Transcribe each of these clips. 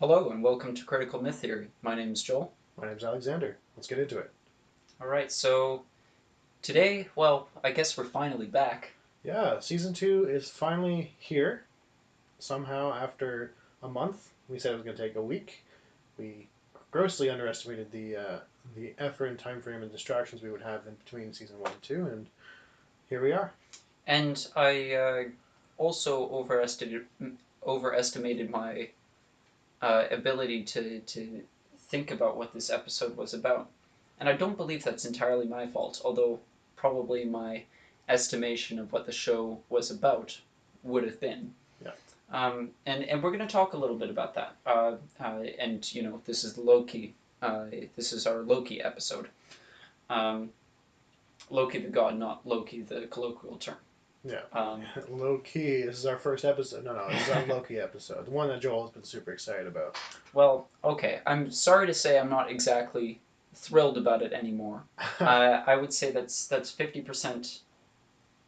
Hello and welcome to Critical Myth Theory. My name is Joel. My name's Alexander. Let's get into it. All right, so today, well, I guess we're finally back. Yeah, season 2 is finally here. Somehow, after a month, we said it was going to take a week. We grossly underestimated the effort and time frame and distractions we would have in between season 1 and 2, and here we are. And I also overestimated my ability to think about what this episode was about. And I don't believe that's entirely my fault, although probably my estimation of what the show was about would have been. Yeah. And we're going to talk a little bit about that. And, this is Loki. This is our Loki episode. Um, Loki the god, not Loki the colloquial term. Yeah. Um, Loki, this is our first episode. No, this is our Loki episode. The one that Joel has been super excited about. well, okay. I'm sorry to say I'm not exactly thrilled about it anymore. I would say that's 50%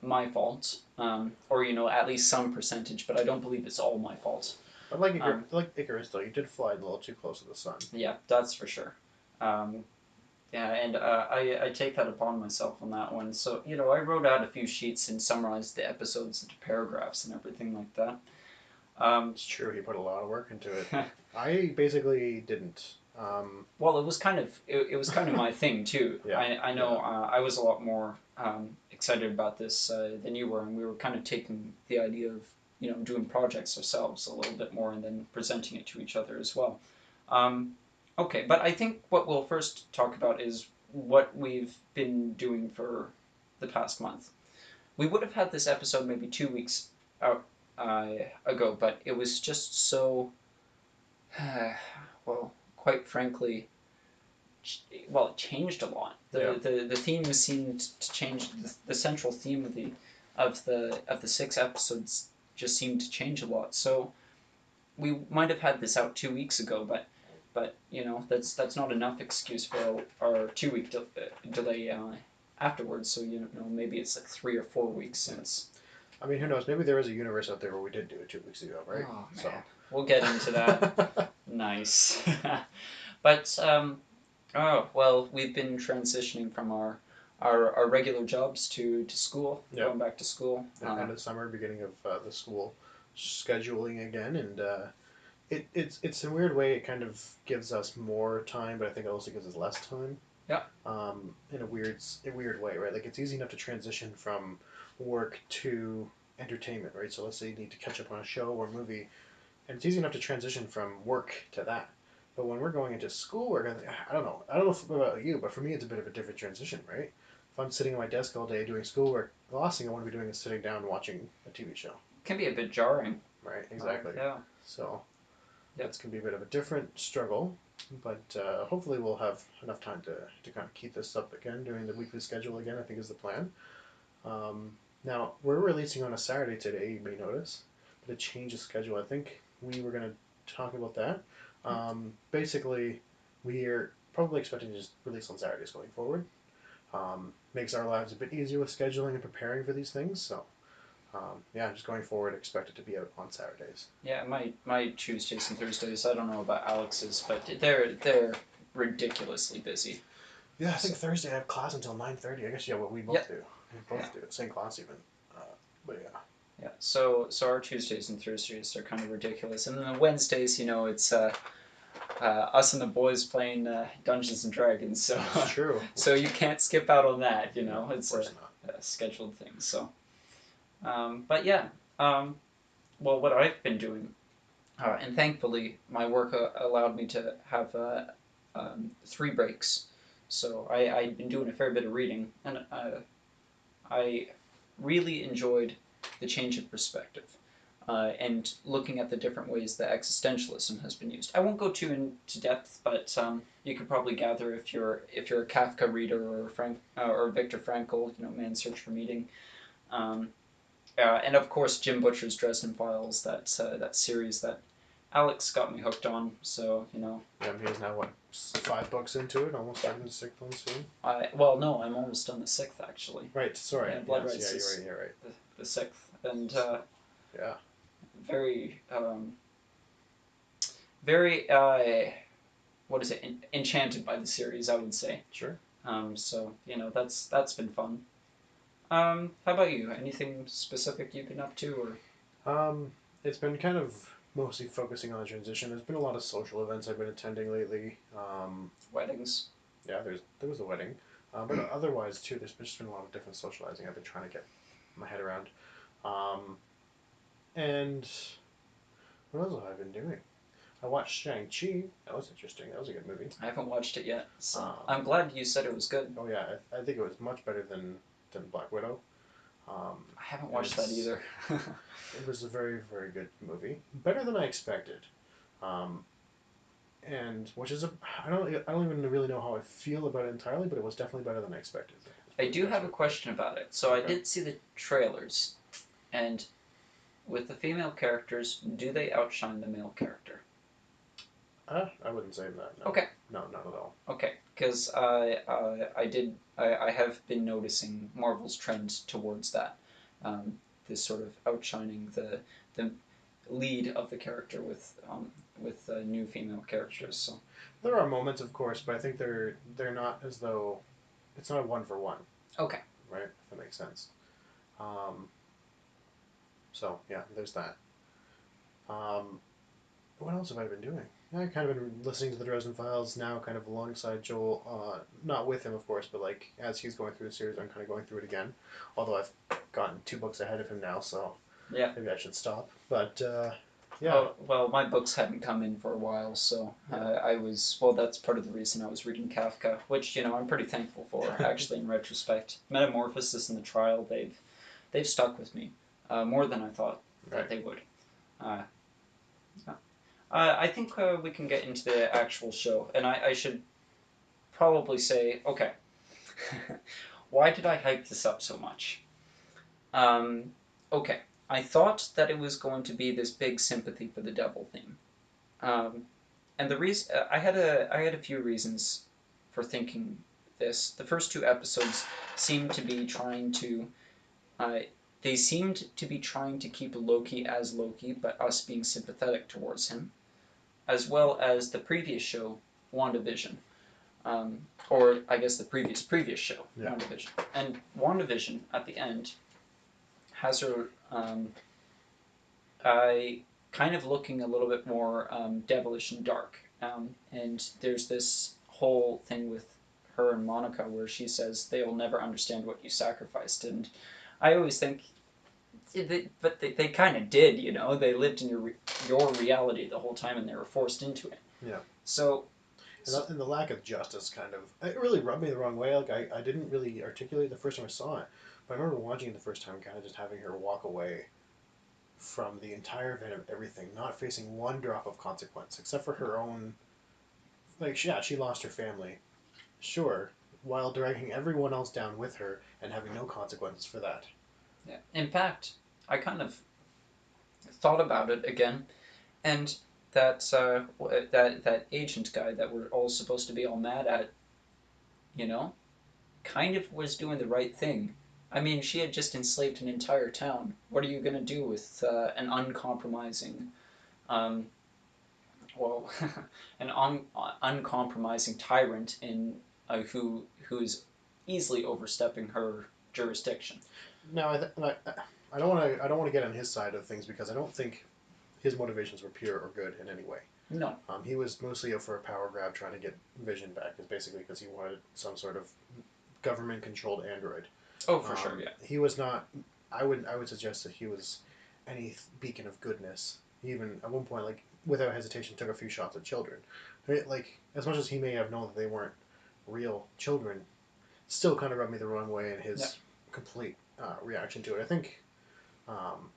my fault, or at least some percentage, but I don't believe it's all my fault. Like Icarus, though, you did fly a little too close to the sun. Yeah, that's for sure. Um, Yeah, and I take that upon myself on that one. So, I wrote out a few sheets and summarized the episodes into paragraphs and everything like that. It's true, he put a lot of work into it. I basically didn't. Well, it was kind of my thing too. Yeah, I know I was a lot more excited about this than you were, and we were kind of taking the idea of doing projects ourselves a little bit more, and then presenting it to each other as well. Okay, but I think what we'll first talk about is what we've been doing for the past month. We would have had this episode maybe 2 weeks out ago, but it was just so, well, quite frankly, well, it changed a lot. Yeah. The theme seemed to change. The central theme of the 6 episodes just seemed to change a lot. So we might have had this out 2 weeks ago, but that's not enough excuse for our 2 week delay afterwards. So maybe it's like 3 or 4 weeks since. I mean, who knows? Maybe there is a universe out there where we did do it 2 weeks ago, right? Oh man, we'll get into that. Nice. But oh well, we've been transitioning from our regular jobs to school, Yep. going back to school. End of summer, beginning of the school scheduling again, and it's a weird way. It kind of gives us more time, but I think it also gives us less time. Yeah. In a weird way, right? Like it's easy enough to transition from work to entertainment, right? So let's say you need to catch up on a show or movie, and it's easy enough to transition from work to that. But when we're going into schoolwork, I don't know. I don't know about you, but for me, it's a bit of a different transition, right? If I'm sitting at my desk all day doing schoolwork, the last thing I want to be doing is sitting down watching a TV show. Can be a bit jarring. Right, exactly. Yeah. So Yep. that's going to be a bit of a different struggle, but hopefully we'll have enough time to kind of keep this up again, doing the weekly schedule again, I think is the plan. Now, we're releasing on a Saturday today, you may notice, but a change of schedule. I think we were going to talk about that. Basically, we are probably expecting to just release on Saturdays going forward. Makes our lives a bit easier with scheduling and preparing for these things. So, yeah, just going forward, expect it to be out on Saturdays. Yeah, my Tuesdays and Thursdays. I don't know about Alex's, but they're ridiculously busy. Yeah, I think Thursday I have class until 9:30. I guess yeah, what we both do. We both do it, same class even. But yeah. Yeah. So our Tuesdays and Thursdays are kind of ridiculous, and then the Wednesdays, it's us and the boys playing Dungeons and Dragons. So It's true. so you can't skip out on that. It's of course not. a scheduled thing. So, but yeah. Well, what I've been doing, and thankfully my work allowed me to have 3 breaks. So I've been doing a fair bit of reading, and I really enjoyed the change of perspective. And looking at the different ways that existentialism has been used. I won't go too into depth, but you could probably gather if you're a Kafka reader or Viktor Frankl, Man's Search for Meaning, and of course Jim Butcher's Dresden Files, that series that Alex got me hooked on. So Yeah, he's now what 5 books into it, almost starting the sixth one soon. well, no, I'm almost done the sixth actually. Right. Sorry. Yeah, Blood Yes, Rights yeah, is you're right. the sixth, and Yeah. very very what is it? Enchanted by the series, I would say. Sure. So that's been fun. How about you? Anything specific you've been up to, or It's been kind of mostly focusing on the transition. There's been a lot of social events I've been attending lately. weddings? Yeah, there was a wedding, but otherwise too, there's just been a lot of different socializing I've been trying to get my head around. Um, and what else have I been doing? I watched Shang Chi. That was interesting. That was a good movie. I haven't watched it yet, so I'm Um, glad you said it was good. oh yeah, I think it was much better than Black Widow. Um, I haven't and watched that either. it was a very good movie, better than I expected. Um, and which is a I don't even really know how I feel about it entirely, but it was definitely better than I expected. I do have a question about it. So I Okay. did see the trailers, and with the female characters, do they outshine the male character? I wouldn't say that. No. Okay. No, not at all. Okay, because I have been noticing Marvel's trend towards that, this sort of outshining the lead of the character with new female Sure. characters. So There are moments, of course, but I think they're not as though it's not a one for one, okay, right? If that makes sense. Um, so yeah, there's that. Um, what else have I been doing? I've kind of been listening to the Dresden Files now, kind of alongside Joel. Not with him, of course, but like as he's going through the series, I'm kind of going through it again. Although I've gotten 2 books ahead of him now, so yeah. maybe I should stop. But yeah, Oh well, my books hadn't come in for a while, so yeah, I was well. That's part of the reason I was reading Kafka, which I'm pretty thankful for. Actually, in retrospect, Metamorphosis and the Trial, they've stuck with me more than I thought that right. they would. Uh, I think we can get into the actual show, and I should probably say, okay, why did I hype this up so much? Um, okay, I thought that it was going to be this big sympathy for the devil theme, and the reason I had a few reasons for thinking this. The first two episodes seemed to be trying to uh, they seemed to be trying to keep Loki as Loki, but us being sympathetic towards him, as well as the previous show, WandaVision. Or I guess the previous show, Yeah. WandaVision. And WandaVision at the end has her kind of looking a little bit more devilish and dark. And there's this whole thing with her and Monica where she says they'll never understand what you sacrificed. And I always think, but they kind of did, They lived in your reality the whole time and they were forced into it. Yeah. So, And the lack of justice kind of it really rubbed me the wrong way. Like I didn't really articulate the first time I saw it, but I remember watching it the first time, kind of just having her walk away from the entire event of everything, not facing one drop of consequence except for her own. Like yeah, she lost her family, sure, while dragging everyone else down with her and having no consequences for that. yeah. In fact, I kind of thought about it again, and that agent guy that we're all supposed to be all mad at, you know, kind of was doing the right thing. I mean, she had just enslaved an entire town. What are you gonna do with an uncompromising, um, well, uncompromising tyrant in who's easily overstepping her jurisdiction? Now I don't want to get on his side of things because I don't think his motivations were pure or good in any way. No. He was mostly out for a power grab, trying to get Vision back, is basically because he wanted some sort of government-controlled android. Oh, for sure, yeah. He was not. I would suggest that he was any beacon of goodness. He even at one point, like without hesitation, took a few shots at children. Right? Like as much as he may have known that they weren't real children, still kind of rubbed me the wrong way in Yeah. his complete reaction to it. Um,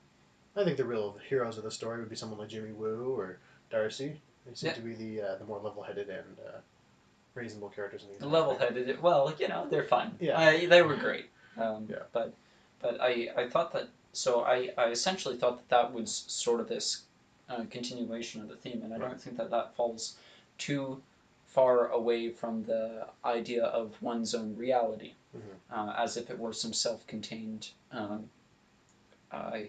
I think the real heroes of the story would be someone like Jimmy Woo or Darcy. They seem Yeah. to be the more level-headed and reasonable characters in the entire thing. Level-headed. Well, they're fun. Yeah. They were great. Yeah. But I thought that. So I essentially thought that was sort of this continuation of the theme, and I Right. don't think that falls too far away from the idea of one's own reality, as if it were some self-contained uh,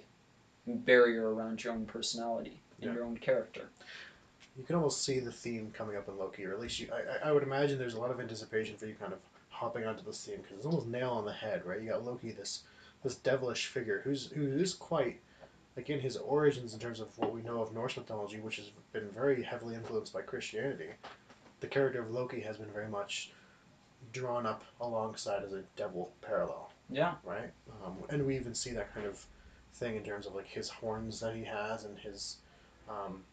barrier around your own personality and Yeah. your own character. you can almost see the theme coming up in Loki, or at least I would imagine there's a lot of anticipation for you kind of hopping onto this theme because it's almost nail on the head, right? You got Loki, this devilish figure who's quite like in his origins in terms of what we know of Norse mythology, which has been very heavily influenced by Christianity. The character of Loki has been very much drawn up alongside as a devil parallel, Yeah. right? And we even see that kind of thing in terms of like his horns that he has and his um,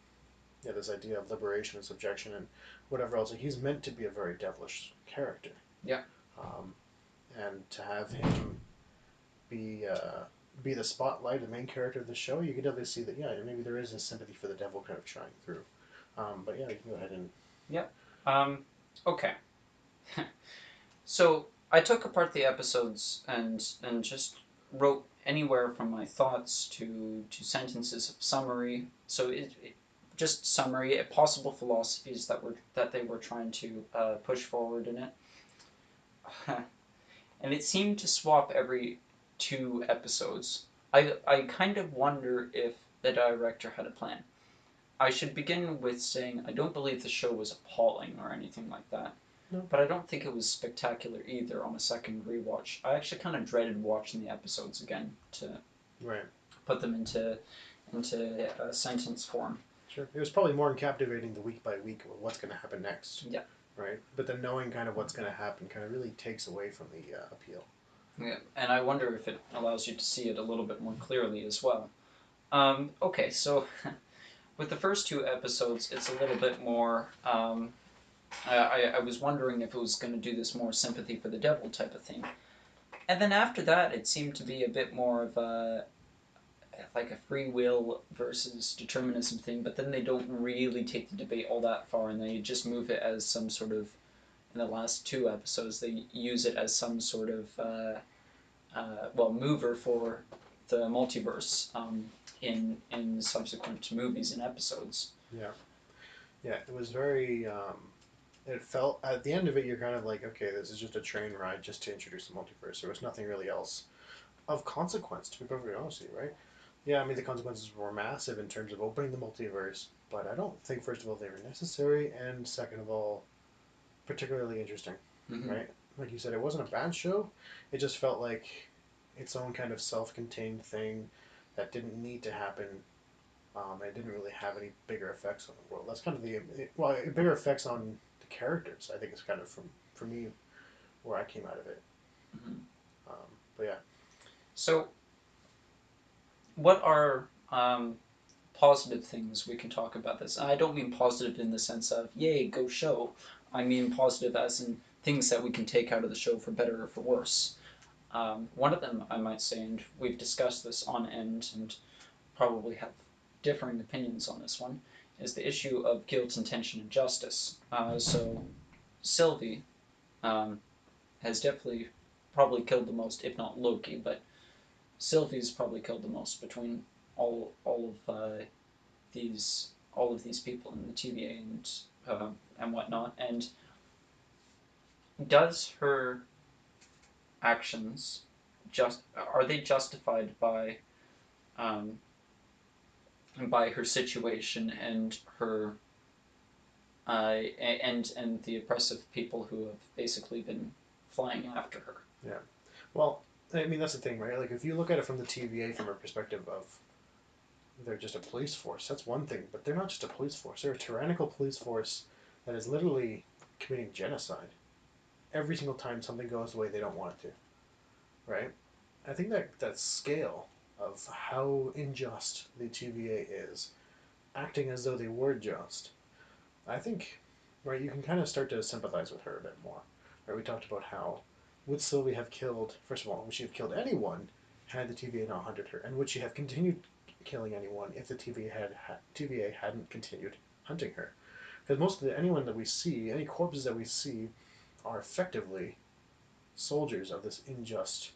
yeah, this idea of liberation and subjection and whatever else. Like, he's meant to be a very devilish character. Yeah. Um, and to have him be be the spotlight, the main character of the show, you can definitely see that. Yeah, maybe there is a sympathy for the devil kind of shining through. But yeah, you can go ahead and Yeah. Um, okay. So I took apart the episodes and just wrote anywhere from my thoughts to sentences of summary. So just summary, possible philosophies that they were trying to push forward in it. And it seemed to swap every 2 episodes. I kind of wonder if the director had a plan. I should begin with saying I don't believe the show was appalling or anything like that. no, But I don't think it was spectacular either on a second rewatch. I actually kind of dreaded watching the episodes again to right. put them into sentence form. Sure. It was probably more captivating the week by week of what's going to happen next. Yeah. Right. But then knowing kind of what's going to happen kind of really takes away from the appeal. Yeah, and I wonder if it allows you to see it a little bit more clearly as well. Okay, so with the first 2 episodes, it's a little bit more. I was wondering if it was going to do this more sympathy for the devil type of thing. And then after that, it seemed to be a bit more of a like a free will versus determinism thing, but then they don't really take the debate all that far, and they just move it as some sort of. In the last 2 episodes, they use it as some sort of mover for the multiverse in subsequent movies and episodes. Yeah. Yeah. It was very. It felt at the end of it, you're kind of like, okay, this is just a train ride just to introduce the multiverse. There was nothing really else of consequence, to be perfectly honest with you, right? Yeah, I mean, the consequences were massive in terms of opening the multiverse, but I don't think, first of all, they were necessary, and second of all, particularly interesting, Mm-hmm. right? Like you said, it wasn't a bad show. It just felt like its own kind of self-contained thing that didn't need to happen. It didn't really have any bigger effects on the world. That's kind of bigger effects on the characters. I think is kind of from for me where I came out of it. Mm-hmm. But yeah, So, what are positive things we can talk about this? And I don't mean positive in the sense of "yay, go show." I mean positive as in things that we can take out of the show for better or for worse. One of them, I might say, and we've discussed this on end and probably have differing opinions on this one, is the issue of guilt, intention, and justice. So Sylvie has definitely probably killed the most, if not Loki, but Sylvie's probably killed the most between all of these all of these people in the TVA and whatnot. And does her actions just are they justified um, by her situation and her and the oppressive people who have basically been flying after her. yeah. Well, I mean that's the thing, right? Like if you look at it from the TVA from a perspective of they're just a police force, that's one thing. But they're not just a police force; they're a tyrannical police force that is literally committing genocide every single time something goes the way they don't want it to, right? I think that scale of how unjust the TVA is, acting as though they were just, I think, right, you can kind of start to sympathize with her a bit more. Right, we talked about how would Sylvie have killed, first of all, would she have killed anyone had the TVA not hunted her? And would she have continued killing anyone if the TVA hadn't continued hunting her? Because most of anyone that we see, any corpses that we see, are effectively soldiers of this unjust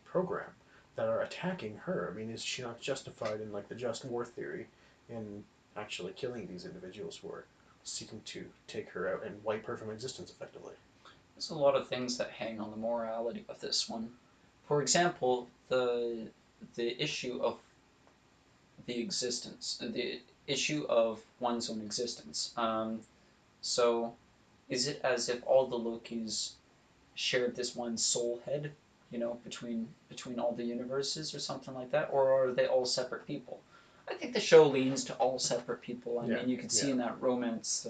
program that are attacking her. I mean, is she not justified in like the just war theory in actually killing these individuals who are seeking to take her out and wipe her from existence effectively? There's a lot of things that hang on the morality of this one. For example, the issue of the existence, the issue of one's own existence. So is it as if all the Lokis shared this one soul head, between all the universes or something like that, or are they all separate people? I think the show leans to all separate people. I Yeah, mean, you could see yeah, in that romance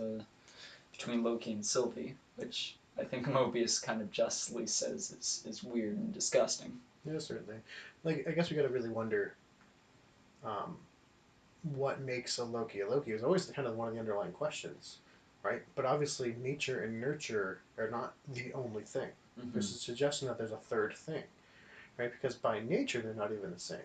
between Loki and Sylvie, which I think Mobius kind of justly says is weird and disgusting. yeah, certainly. Like, I guess we got to really wonder um, what makes a Loki. A Loki is always kind of one of the underlying questions, right? But obviously, nature and nurture are not the only thing. Mm-hmm. There's a suggestion that there's a third thing, right? Because by nature, they're not even the same,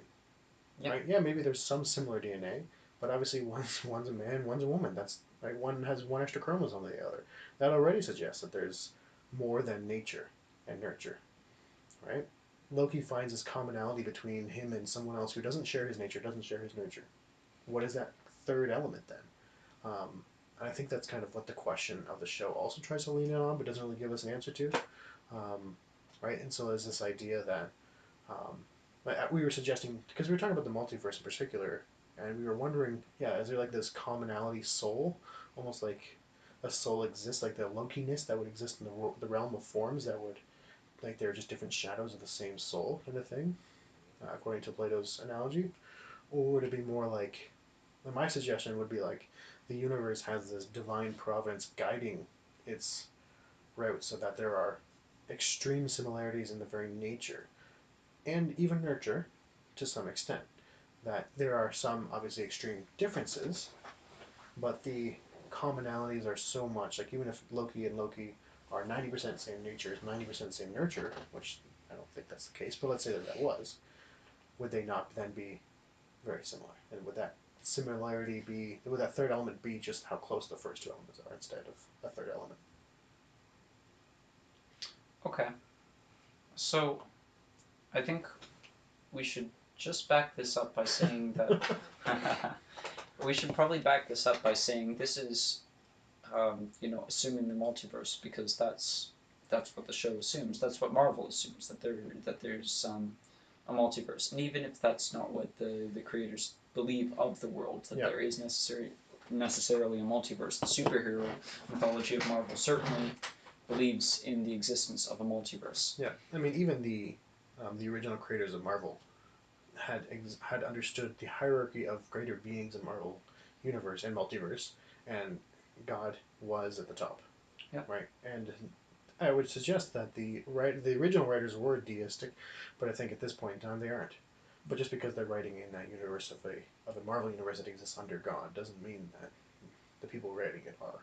Yeah. right? Yeah, maybe there's some similar DNA, but obviously, one's a man, one's a woman. That's right. One has one extra chromosome than the other. That already suggests that there's more than nature and nurture, right? Loki finds this commonality between him and someone else who doesn't share his nature, doesn't share his nurture. What is that third element then? And I think that's kind of what the question of the show also tries to lean in on, but doesn't really give us an answer to. Right? And so there's this idea that we were suggesting, because we were talking about the multiverse in particular, and we were wondering, yeah, is there like this commonality soul, almost like a soul exists, like the Loki-ness that would exist in the realm of forms that would, like, they're just different shadows of the same soul kind of thing, according to Plato's analogy? Or would it be more like, my suggestion would be like, the universe has this divine providence guiding its route so that there are extreme similarities in the very nature and even nurture to some extent. That there are some obviously extreme differences, but the commonalities are so much. Like, even if Loki and Loki are 90% same nature, 90% same nurture, which I don't think that's the case, but let's say that that was, would they not then be very similar? And would that similarity be, would that third element be just how close the first two elements are instead of a third element? Okay. So I think we should just back this up by saying that we should probably back this up by saying this is, assuming the multiverse, because that's what the show assumes. That's what Marvel assumes, that there's a multiverse, and even if that's not what the creators believe of the world, that Yeah. there is necessarily a multiverse. The superhero mythology of Marvel certainly believes in the existence of a multiverse. Yeah, I mean, even the original creators of Marvel had understood the hierarchy of greater beings in Marvel universe and multiverse, and God was at the top. Yeah. Right, and I would suggest that the original writers were deistic, but I think at this point in time they aren't. But just because they're writing in that universe of a Marvel universe that exists under God doesn't mean that the people writing it are.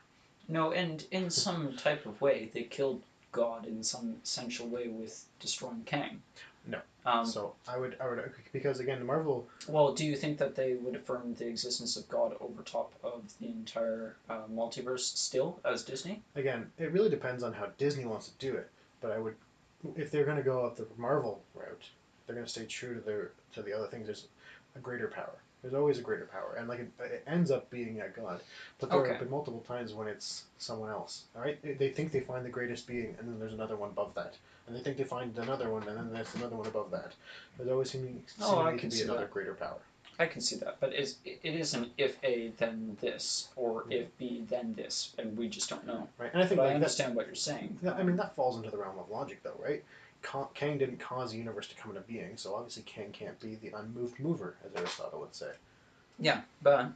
No, and in some type of way, they killed God in some essential way with destroying Kang. No. Um, So I would because again the Marvel. well, do you think that they would affirm the existence of God over top of the entire multiverse still as Disney? Again, it really depends on how Disney wants to do it. But I would, if they're going to go up the Marvel route, they're going to stay true to the other things. There's a greater power. There's always a greater power, and like it ends up being a god. But there Okay. have been multiple times when it's someone else. All right, they think they find the greatest being, and then there's another one above that, and they think they find another one, and then there's another one above that. There's always Oh, I seemingly to can be see another that. greater power. I can see that, but it isn't if A then this or Yeah. if B then this, and we just don't know. Right, and I think But I like that. understand what you're saying. I mean, that falls into the realm of logic, though, right? Kang didn't cause the universe to come into being, so obviously Kang can't be the unmoved mover, as Aristotle would say. Yeah, but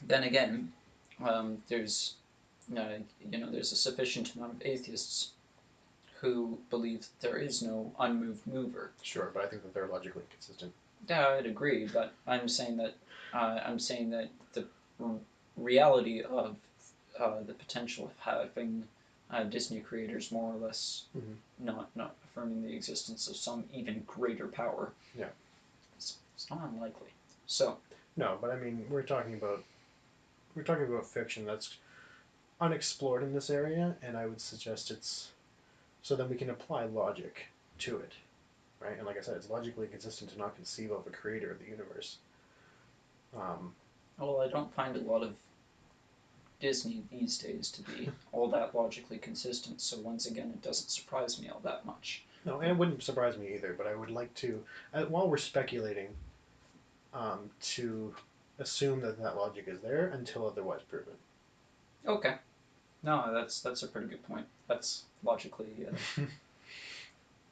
then again, there's there's a sufficient amount of atheists who believe that there is no unmoved mover. Sure, but I think that they're logically inconsistent. Yeah, I'd agree, but I'm saying that the reality of the potential of having Disney creators more or less not affirming the existence of some even greater power. Yeah. It's not unlikely. So No, but I mean, we're talking about fiction that's unexplored in this area, and I would suggest it's so then we can apply logic to it, right? And like I said, it's logically consistent to not conceive of a creator of the universe. Um, well, I don't find a lot of Disney these days to be all that logically consistent. So once again, it doesn't surprise me all that much. no, and it wouldn't surprise me either. But I would like to, while we're speculating, to assume that that logic is there until otherwise proven. Okay. No, that's a pretty good point. That's logically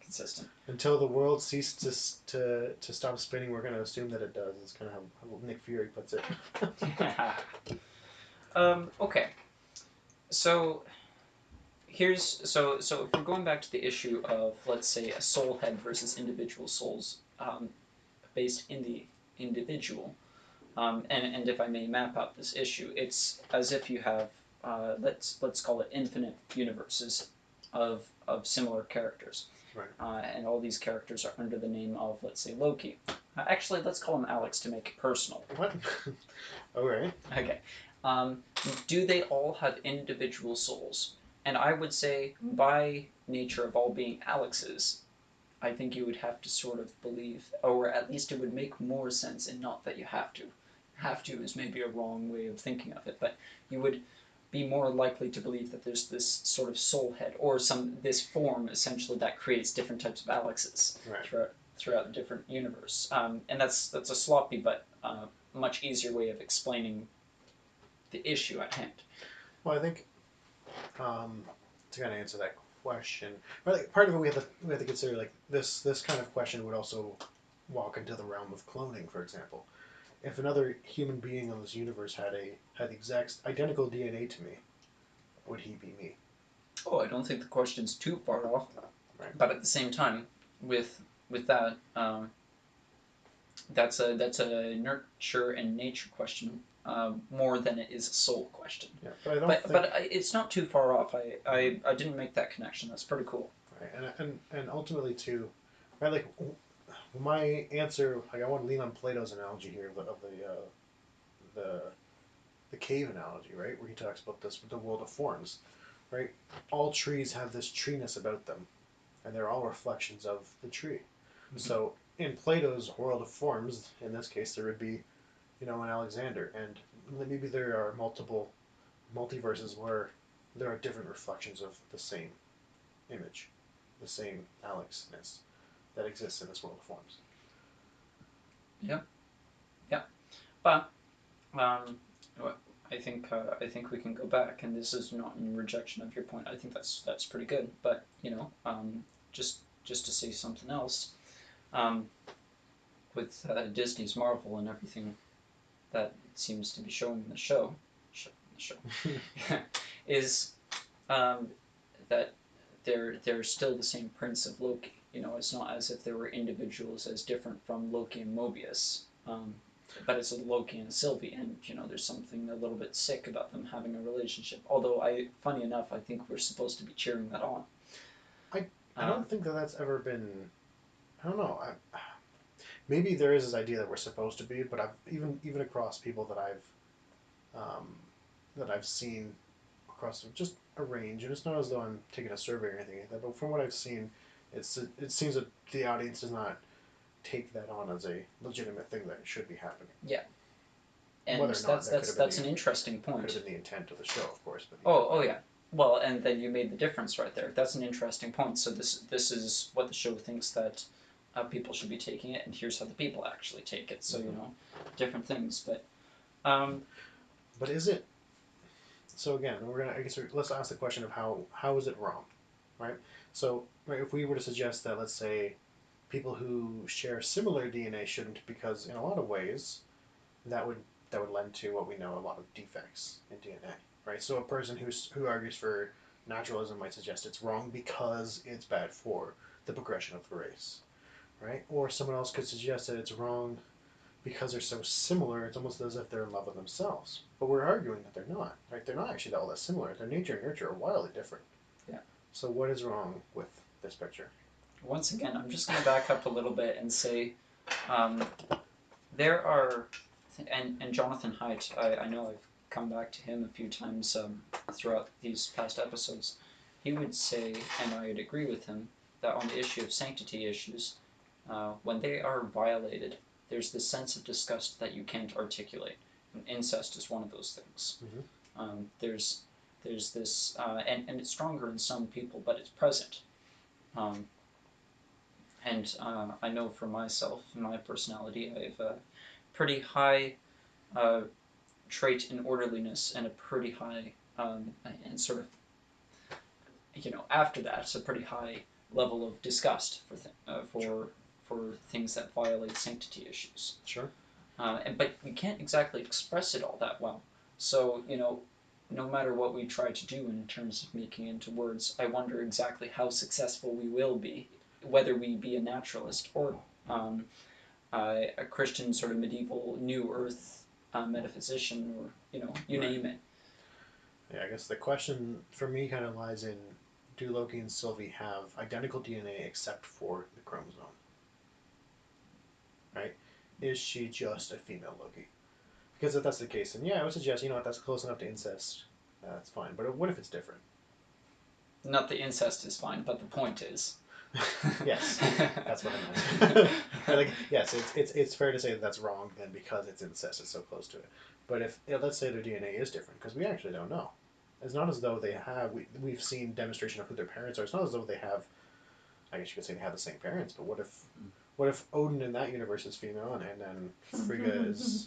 consistent. Until the world ceases to stop spinning, we're going to assume that it does. It's kind of how Nick Fury puts it. Okay. So so if we're going back to the issue of, let's say, a soul head versus individual souls, based in the individual, and if I may map out this issue, it's as if you have, let's call it infinite universes of similar characters, Right. and all these characters are under the name of, let's say, Loki. Actually, let's call him Alex to make it personal. What? All right. Okay. Um, do they all have individual souls? And I would say, by nature of all being Alexes, I think you would have to sort of believe, or at least it would make more sense, and not that you have to. Have to is maybe a wrong way of thinking of it, but you would be more likely to believe that there's this sort of soul head, or this form essentially that creates different types of Alexes Right. throughout the different universe. And that's a sloppy but much easier way of explaining the issue at hand. Well, I think to kind of answer that question, like part of it we have to consider like this kind of question would also walk into the realm of cloning, for example. If another human being on this universe had the exact identical DNA to me, would he be me? Oh, I don't think the question's too far off, Right. but at the same time, with that, that's a nurture and nature question, more than it is a soul question. Yeah, but I don't But think. it's not too far off. I didn't make that connection. That's pretty cool. Right, and ultimately too, right? Like my answer, like I want to lean on Plato's analogy here the the cave analogy, right? Where he talks about this the world of forms, right? All trees have this treeness about them, and they're all reflections of the tree. Mm-hmm. So in Plato's world of forms, in this case, there would be, an Alexander, and maybe there are multiple multiverses where there are different reflections of the same image, the same Alexness that exists in this world of forms. Yeah, yeah. But um, I think we can go back, and this is not in rejection of your point. I think that's pretty good. But just to say something else, um, with Disney's Marvel and everything that it seems to be showing in the show is, um, that they're still the same Prince of Loki. It's not as if there were individuals as different from Loki and Mobius. But it's a Loki and a Sylvie, and there's something a little bit sick about them having a relationship. Although funny enough, I think we're supposed to be cheering that on. I I Um, don't think that's ever been. I don't know. Maybe there is this idea that we're supposed to be, but I've even across people um, that I've seen across just a range, and it's not as though I'm taking a survey or anything like that. But from what I've seen, it seems that the audience does not take that on as a legitimate thing that should be happening. yeah, and Whether or not that that's an interesting could point. have been the intent of the show, of course. But Oh yeah. Well, and then you made the difference right there. That's an interesting point. So this is what the show thinks that people should be taking it, and here's how the people actually take it. So different things. But um, but is it so again, we're gonna. I guess let's ask the question of how is it wrong, right? So, right, if we were to suggest that, let's say, people who share similar DNA shouldn't, because in a lot of ways, that would that would lend to what we know a lot of defects in DNA, right? So, a person who argues for naturalism might suggest it's wrong because it's bad for the progression of the race, right? Or someone else could suggest that it's wrong because they're so similar, it's almost as if they're in love with themselves. But we're arguing that they're not, right? They're not actually all that similar. Their nature and nurture are wildly different. yeah. So what is wrong with this picture? Once again, I'm just going to back up a little bit and say, um, there are, and Jonathan Haidt, I know I've come back to him a few times throughout these past episodes. He would say, and I would agree with him, that on the issue of sanctity issues, when they are violated, there's this sense of disgust that you can't articulate. And incest is one of those things. Mm-hmm. There's this, and it's stronger in some people, but it's present. Um, and I know for myself, my personality, I have a pretty high uh, trait in orderliness and a pretty high and sort of after that it's a pretty high level of disgust for things that violate sanctity issues. Sure. But we can't exactly express it all that well. So no matter what we try to do in terms of making it into words, I wonder exactly how successful we will be, whether we be a naturalist or um, a Christian sort of medieval New Earth metaphysician, or you Right. name it. Yeah, I guess the question for me kind of lies in: do Loki and Sylvie have identical DNA except for the chromosome? Right? Is she just a female Loki? Because if that's the case, then yeah, I would suggest what, that's close enough to incest. That's fine. But what if it's different? Not the incest is fine, but the point is. Yes, that's what I meant. Like, yes, it's fair to say that that's wrong then because it's incest, it's so close to it. But if let's say their DNA is different, because we actually don't know. It's not as though they have. We've seen demonstration of who their parents are. It's not as though they have. I guess you could say they have the same parents. But what if Odin in that universe is female and then Frigga is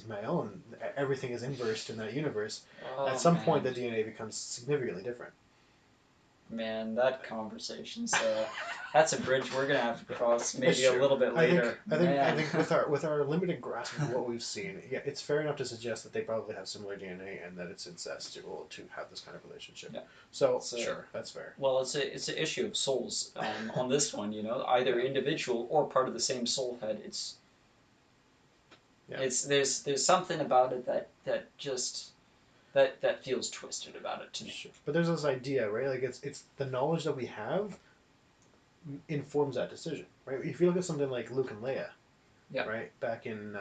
male and everything is inversed in that universe? At Oh some point, man, the DNA becomes significantly different. man, that conversation's that's a bridge we're gonna have to cross It's maybe a true. little bit I think later. I think I Man. think with our limited grasp of what we've seen, yeah, it's fair enough to suggest that they probably have similar DNA and that it's incestual to have this kind of relationship. Yeah. So It's a sure, that's fair. well, it's an issue of souls on this one. Either Yeah, individual or part of the same soul head. yeah, There's something about it that just that feels twisted about it to me. sure. But there's this idea, right? Like it's the knowledge that we have informs that decision, right? If you look at something like Luke and Leia, Yeah. right, back in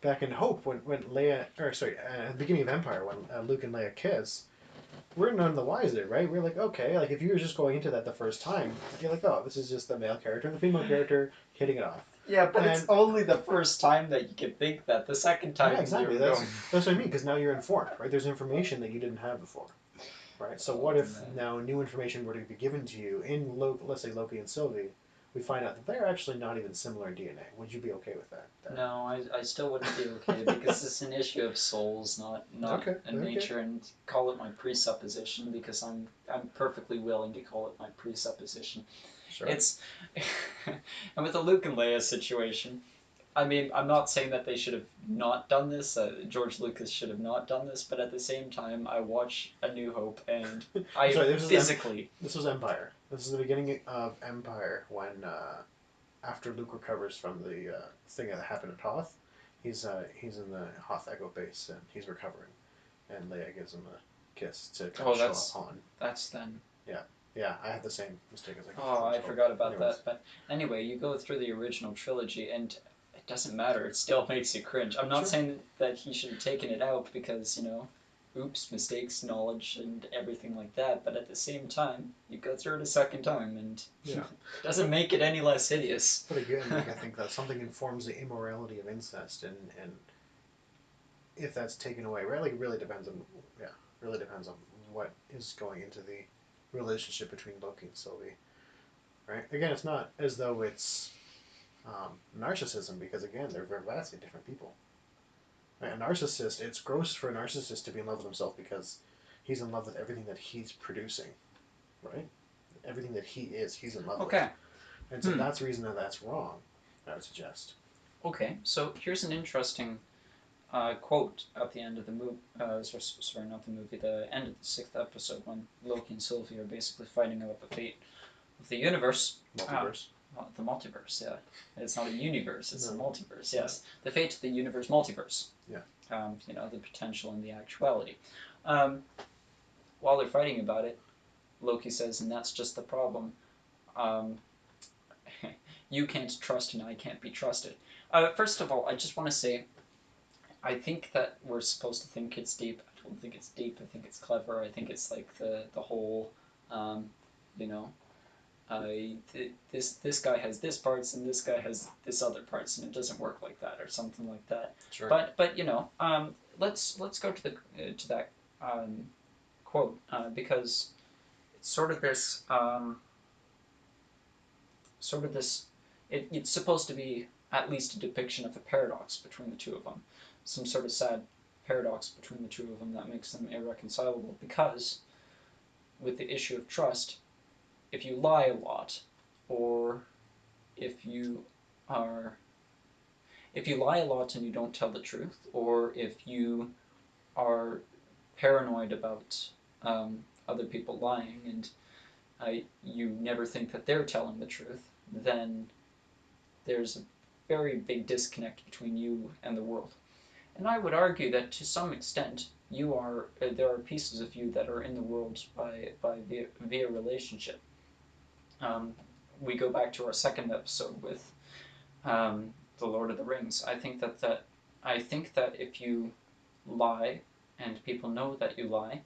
back in Hope when Leia, or sorry, at the beginning of Empire when Luke and Leia kiss, we're none the wiser, right? We're like, okay, like if you were just going into that the first time, you're like, oh, this is just the male character and the female character hitting it off. Yeah, but it's And only the first time that you can think that. The second time yeah, exactly. you're That's going. that's what I mean. Because now you're informed, right? There's information that you didn't have before, right? So what Oh if man. now new information were to be given to you in let's say Loki and Sylvie, we find out that they're actually not even similar in DNA. Would you be okay with that? No, I still wouldn't be okay because it's an issue of souls, not Okay, a okay, nature, and call it my presupposition because I'm perfectly willing to call it my presupposition. sure. It's and with the Luke and Leia situation, I mean, I'm not saying that they should have not done this. George Lucas should have not done this, but at the same time, I watch A New Hope and I'm I sorry. physically. This was Empire. This is the beginning of Empire when after Luke recovers from the thing that happened at Hoth, he's in the Hoth Echo base and he's recovering, and Leia gives him a kiss to kind Oh, of show off that's Han. that's then. Yeah, yeah, I had the same mistake as Oh, I Hope. forgot about Anyways, that. But anyway, you go through the original trilogy, and it doesn't matter. It still makes you cringe. I'm not sure. saying that he should have taken it out because oops, mistakes, knowledge, and everything like that. But at the same time, you go through it a second time, and Yeah, it doesn't but make it any less hideous. but again, like I think that something informs the immorality of incest, and if that's taken away, right? Like it really depends on yeah, really depends on what is going into the relationship between Loki and Sylvie, right? Again, it's not as though it's narcissism because again, they're very vastly different people. Right? A narcissist, it's gross for a narcissist to be in love with himself because he's in love with everything that he's producing, right? Everything that he is, he's in love with, Okay. and so Hmm. that's the reason that that's wrong. I would suggest. Okay. So here's an interesting quote at the end of the movie. Sorry, not the movie. The end of the sixth episode when Loki and Sylvie are basically fighting about the fate of the universe. Uh, Multiverse. the multiverse, yeah. It's not a universe, it's a No. multiverse, yes. The fate of the universe multiverse. Yeah. The potential and the actuality. Um, while they're fighting about it, Loki says, and that's just the problem. Um, you can't trust and I can't be trusted. First of all, I just want to say, I think that we're supposed to think it's deep. I don't think it's deep. I think it's clever. I think it's like the whole, um, you know, this guy has this parts and this guy has this other parts and it doesn't work like that or something like that. Sure. But let's go to that quote because it's sort of this it's supposed to be at least a depiction of a paradox between the two of them, some sort of sad paradox between the two of them that makes them irreconcilable. Because with the issue of trust, if you lie a lot, or if you are if you lie a lot and you don't tell the truth, or if you are paranoid about other people lying and you never think that they're telling the truth, then there's a very big disconnect between you and the world. And I would argue that to some extent, there are pieces of you that are in the world via relationship. Um, we go back to our second episode with the Lord of the Rings. I think that if you lie and people know that you lie,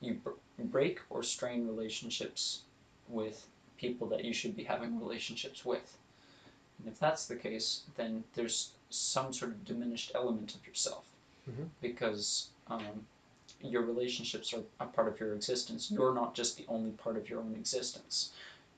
you break or strain relationships with people that you should be having relationships with. And if that's the case, then there's some sort of diminished element of yourself, Mm-hmm. because your relationships are a part of your existence. You're not just the only part of your own existence.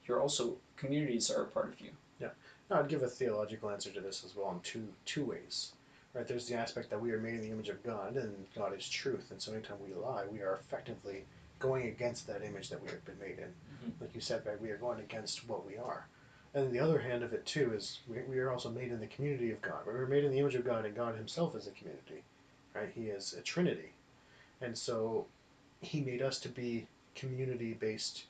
You're also, communities are a part of you. Yeah. Now, I'd give a theological answer to this as well in two ways. Right, there's the aspect that we are made in the image of God, and God is truth, and so anytime we lie, we are effectively going against that image that we have been made in. Mm-hmm. Like you said, right, we are going against what we are. And the other hand of it too is we are also made in the community of God. We're made in the image of God, and God Himself is a community, right? He is a Trinity, and so He made us to be community-based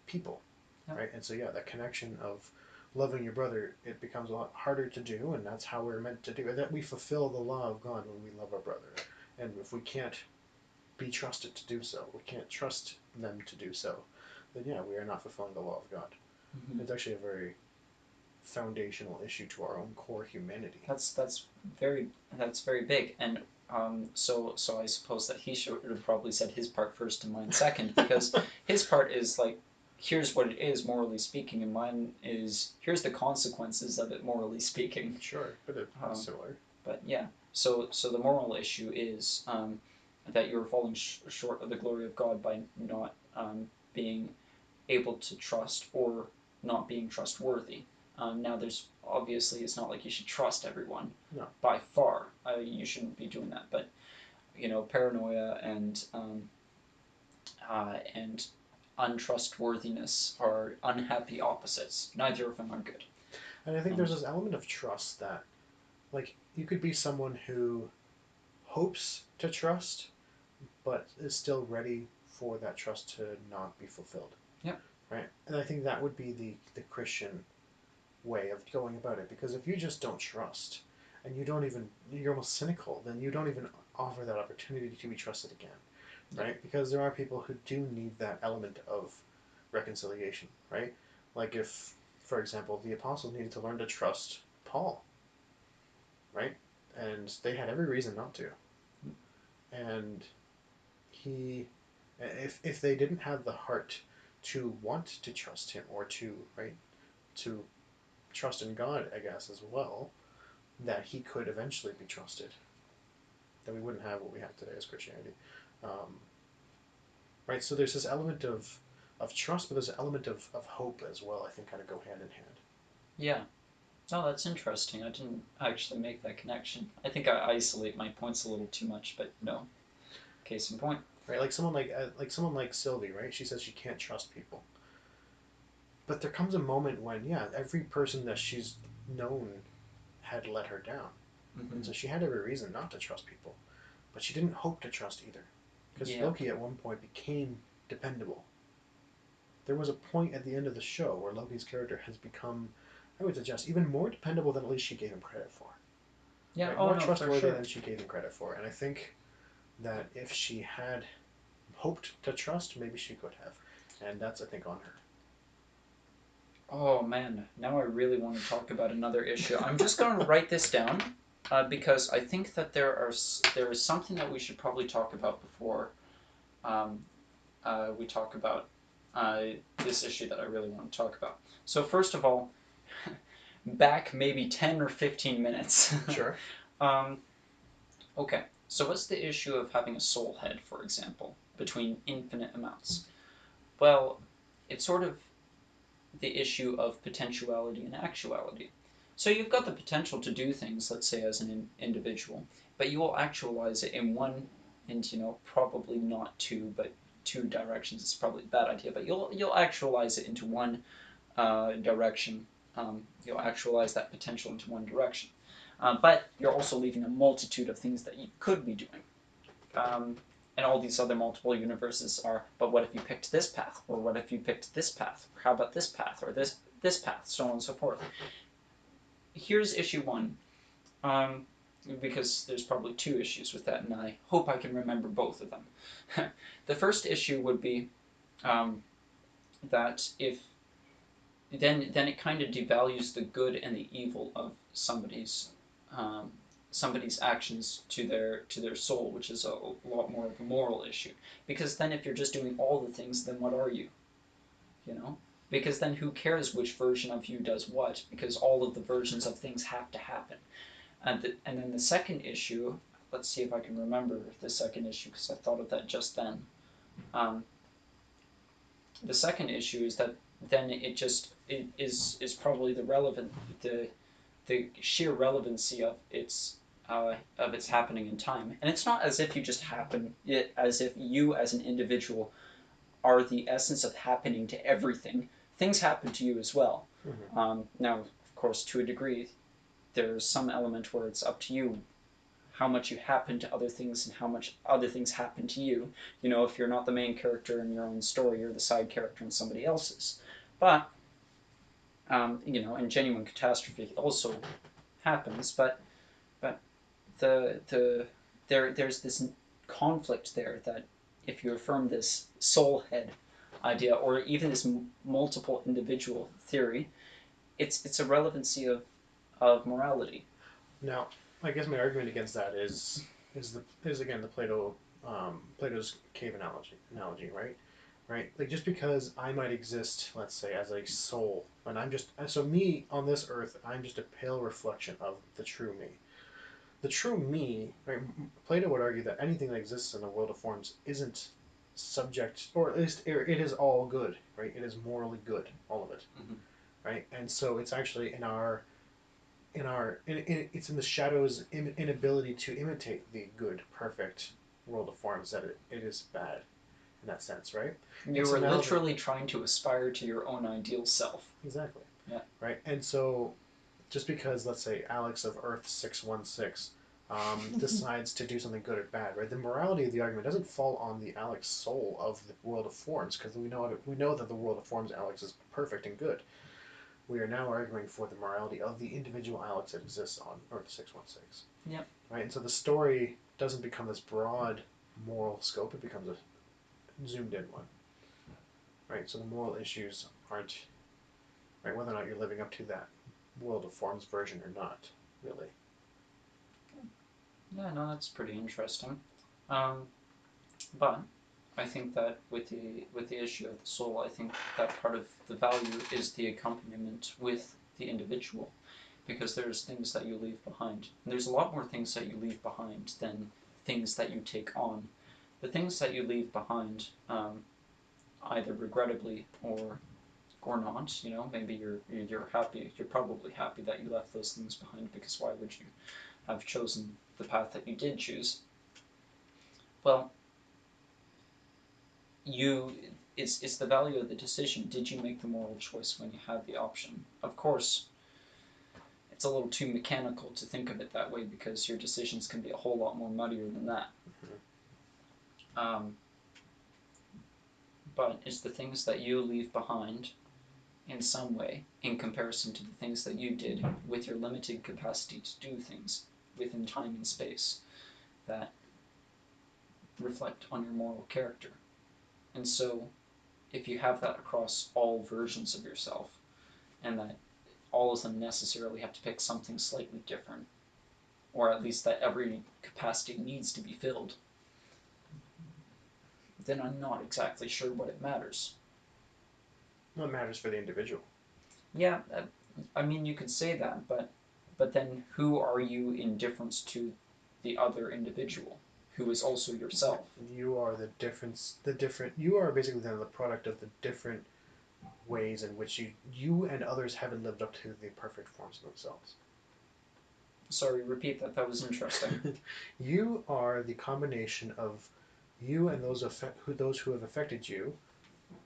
people, Yeah. right? And so yeah, that connection of loving your brother, it becomes a lot harder to do, and that's how we're meant to do it. That we fulfill the law of God when we love our brother, and if we can't be trusted to do so, we can't trust them to do so, then yeah, we are not fulfilling the law of God. Mm-hmm. It's actually a very foundational issue to our own core humanity. Very that's very big, and so I suppose that he should have probably said his part first and mine second, because his part is like, here's what it is morally speaking, and mine is, here's the consequences of it morally speaking. Sure, but it's similar. But yeah, so the moral issue is that you're falling short of the glory of God by not being able to trust, or not being trustworthy. Now, there's obviously, it's not like you should trust everyone. No. By far, you shouldn't be doing that. But paranoia and untrustworthiness are unhappy opposites. Neither of them are good. And I think there's this element of trust that, like, you could be someone who hopes to trust, but is still ready for that trust to not be fulfilled. Yep. Right? And I think that would be the Christian way of going about it, because if you just don't trust and you're almost cynical, then you don't even offer that opportunity to be trusted again. Right? Because there are people who do need that element of reconciliation, right? Like if, for example, the apostles needed to learn to trust Paul, right? And they had every reason not to. And he, if they didn't have the heart to want to trust him, or to, right, to trust in God, I guess, as well, that he could eventually be trusted, then we wouldn't have what we have today as Christianity. Right? So there's this element of trust, but there's an element of hope as well, I think kind of go hand in hand. Yeah. Oh, that's interesting. I didn't actually make that connection. I think I isolate my points a little too much, but no. Case in point. Right? Like someone like Sylvie, right? She says she can't trust people. But there comes a moment when, yeah, every person that she's known had let her down. Mm-hmm. And so she had every reason not to trust people. But she didn't hope to trust either. Because Yeah. Loki at one point became dependable. There was a point at the end of the show where Loki's character has become, I would suggest, even more dependable than at least she gave him credit for. Yeah. Right? Oh More no, for trustworthy sure. than she gave him credit for. And I think that if she had hoped to trust, maybe she could have. And that's, I think, on her. Oh man, now I really want to talk about another issue. I'm just going to write this down because I think that there is something that we should probably talk about before we talk about this issue that I really want to talk about. So first of all, back maybe 10 or 15 minutes. Sure. Okay, so what's the issue of having a soul head, for example, between infinite amounts? Well, it's sort of the issue of potentiality and actuality. So you've got the potential to do things, let's say, as an individual, but you will actualize it in one, and probably not two, but two directions is probably a bad idea. But you'll actualize it into one direction. You'll actualize that potential into one direction. But you're also leaving a multitude of things that you could be doing. Um, and all these other multiple universes are, but what if you picked this path? Or what if you picked this path? Or how about this path? Or this path? So on and so forth. Here's issue one. Um, because there's probably two issues with that, and I hope I can remember both of them. The first issue would be that if then it kind of devalues the good and the evil of um, somebody's actions to their soul, which is a lot more of a moral issue. Because then, if you're just doing all the things, then what are you? You know. Because then, who cares which version of you does what? Because all of the versions of things have to happen. And then the second issue, let's see if I can remember the second issue because I thought of that just then. Um, the second issue is that then it is probably the sheer relevancy of its happening in time, and it's not as if you just happen it as if you as an individual are the essence of happening to everything. Things happen to you as well. Now, of course, to a degree, there's some element where it's up to you how much you happen to other things and how much other things happen to you. If you're not the main character in your own story, you're the side character in somebody else's. But and genuine catastrophe also happens. But there's this conflict there that if you affirm this soul head idea or even this multiple individual theory, it's a relevancy of morality. Now, I guess my argument against that is again the Plato's cave analogy, right? Right? Like just because I might exist, let's say, as a soul, and I'm just so me on this earth, I'm just a pale reflection of the true me. The true me, right? Plato would argue that anything that exists in the world of forms isn't subject, or at least it is all good, right? It is morally good, all of it, Mm-hmm. right? And so it's actually it's in the shadow's inability to imitate the good, perfect world of forms that it is bad in that sense, right? You And so were now literally trying to aspire to your own ideal self. exactly, Yeah. right? And so just because let's say Alex of Earth 616 decides to do something good or bad, right? The morality of the argument doesn't fall on the Alex soul of the world of forms because we know that the world of forms Alex is perfect and good. We are now arguing for the morality of the individual Alex that exists on Earth 616. Yep. Right? And so the story doesn't become this broad moral scope, it becomes a zoomed in one. Right? So the moral issues aren't, right, whether or not you're living up to that world of forms version or not, really. Yeah, no, that's pretty interesting. Um, but I think that with the issue of the soul, I think that part of the value is the accompaniment with the individual, because there's things that you leave behind. And there's a lot more things that you leave behind than things that you take on. The things that you leave behind, either regrettably or not, maybe you're happy. You're probably happy that you left those things behind because why would you have chosen the path that you did choose? Well, you it's the value of the decision. Did you make the moral choice when you had the option? Of course, it's a little too mechanical to think of it that way because your decisions can be a whole lot more muddier than that. Um, but it's the things that you leave behind in some way in comparison to the things that you did with your limited capacity to do things within time and space that reflect on your moral character. And so, if you have that across all versions of yourself, and that all of them necessarily have to pick something slightly different, or at least that every capacity needs to be filled, then I'm not exactly sure what it matters. What matters for the individual? Yeah, I mean you could say that, but then who are you in difference to the other individual, who is also yourself? You are the difference. You are basically then the product of the different ways in which you and others haven't lived up to the perfect forms of themselves. Sorry, repeat that. That was interesting. You are the combination of you and those who have affected you,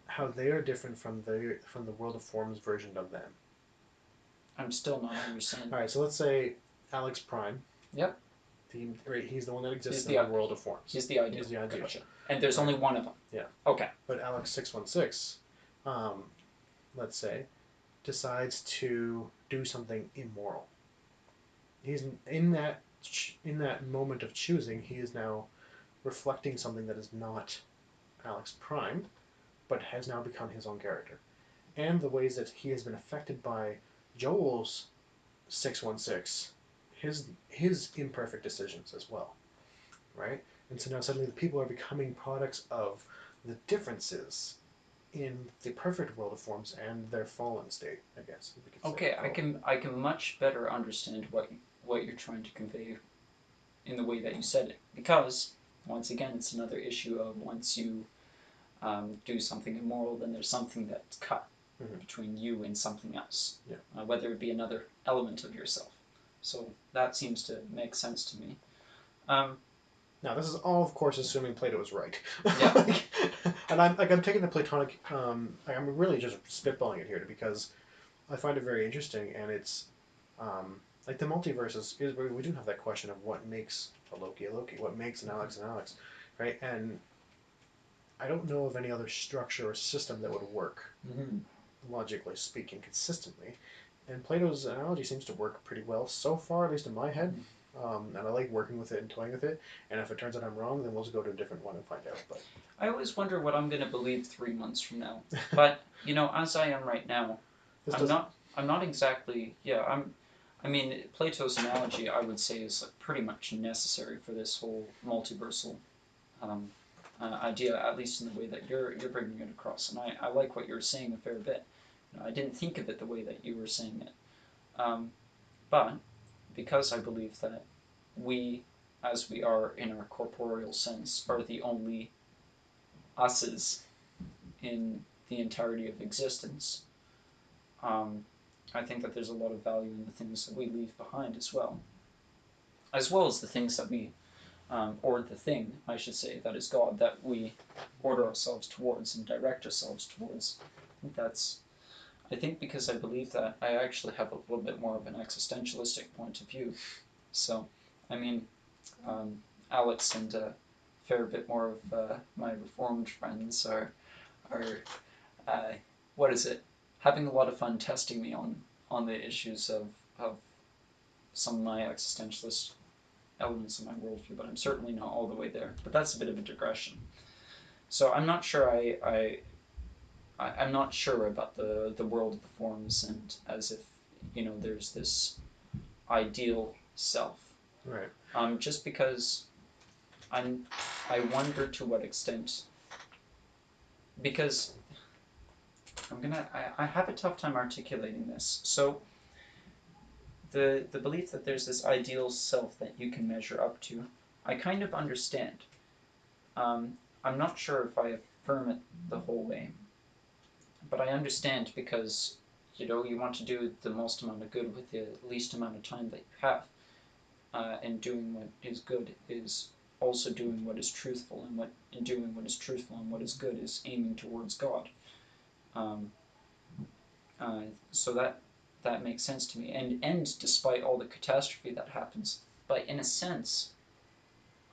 how they are different from the world of forms version of them. I'm still not understanding. All right, so let's say Alex Prime. Yep. He's the one that exists He's in the the world of forms. He's the ideal. He's the ideal. Gotcha. And there's Right. only one of them. Yeah. Okay. But Alex 616, let's say, decides to do something immoral. He's in that moment of choosing. He is now reflecting something that is not Alex Prime, but has now become his own character, and the ways that he has been affected by Joel's 616, his imperfect decisions as well, right? And so now suddenly the people are becoming products of the differences in the perfect world of forms and their fallen state, I guess we could say. Okay, I can much better understand what you're trying to convey in the way that you said it, because once again it's another issue of once you do something immoral, then there's something that's cut between you and something else, Yeah. Whether it be another element of yourself. So that seems to make sense to me. Now this is all, of course, assuming Plato is right. Yeah. And I'm taking the Platonic. I'm really just spitballing it here because I find it very interesting, and it's like the multiverse is we do have that question of what makes a Loki, what makes an Alex, right? And I don't know of any other structure or system that would work, logically speaking, consistently. And Plato's analogy seems to work pretty well so far, at least in my head. And I like working with it and toying with it. And if it turns out I'm wrong, then we'll just go to a different one and find out. But I always wonder what I'm going to believe 3 months from now. But as I am right now, I'm not exactly. Yeah, I mean, Plato's analogy, I would say, is like pretty much necessary for this whole multiversal um, idea, at least in the way that you're bringing it across. And I like what you're saying a fair bit. I didn't think of it the way that you were saying it, but because I believe that we, as we are in our corporeal sense, are the only us's in the entirety of existence. I think that there's a lot of value in the things that we leave behind as well as the things that we, or the thing, I should say, that is God, that we order ourselves towards and direct ourselves towards. I think because I believe that, I actually have a little bit more of an existentialistic point of view. So, I mean, Alex and a fair bit more of my reformed friends are what is it? Having a lot of fun testing me on the issues of some of my existentialist elements of my worldview, but I'm certainly not all the way there. But that's a bit of a digression. So I'm not sure I'm not sure about the world of the forms, and as if there's this ideal self. Right. Just because I wonder to what extent, because I have a tough time articulating this. So the belief that there's this ideal self that you can measure up to, I kind of understand. I'm not sure if I affirm it the whole way, but I understand because you want to do the most amount of good with the least amount of time that you have, and doing what is good is also doing what is truthful, and doing what is truthful and what is good is aiming towards God. Um, so that makes sense to me, and despite all the catastrophe that happens, but in a sense,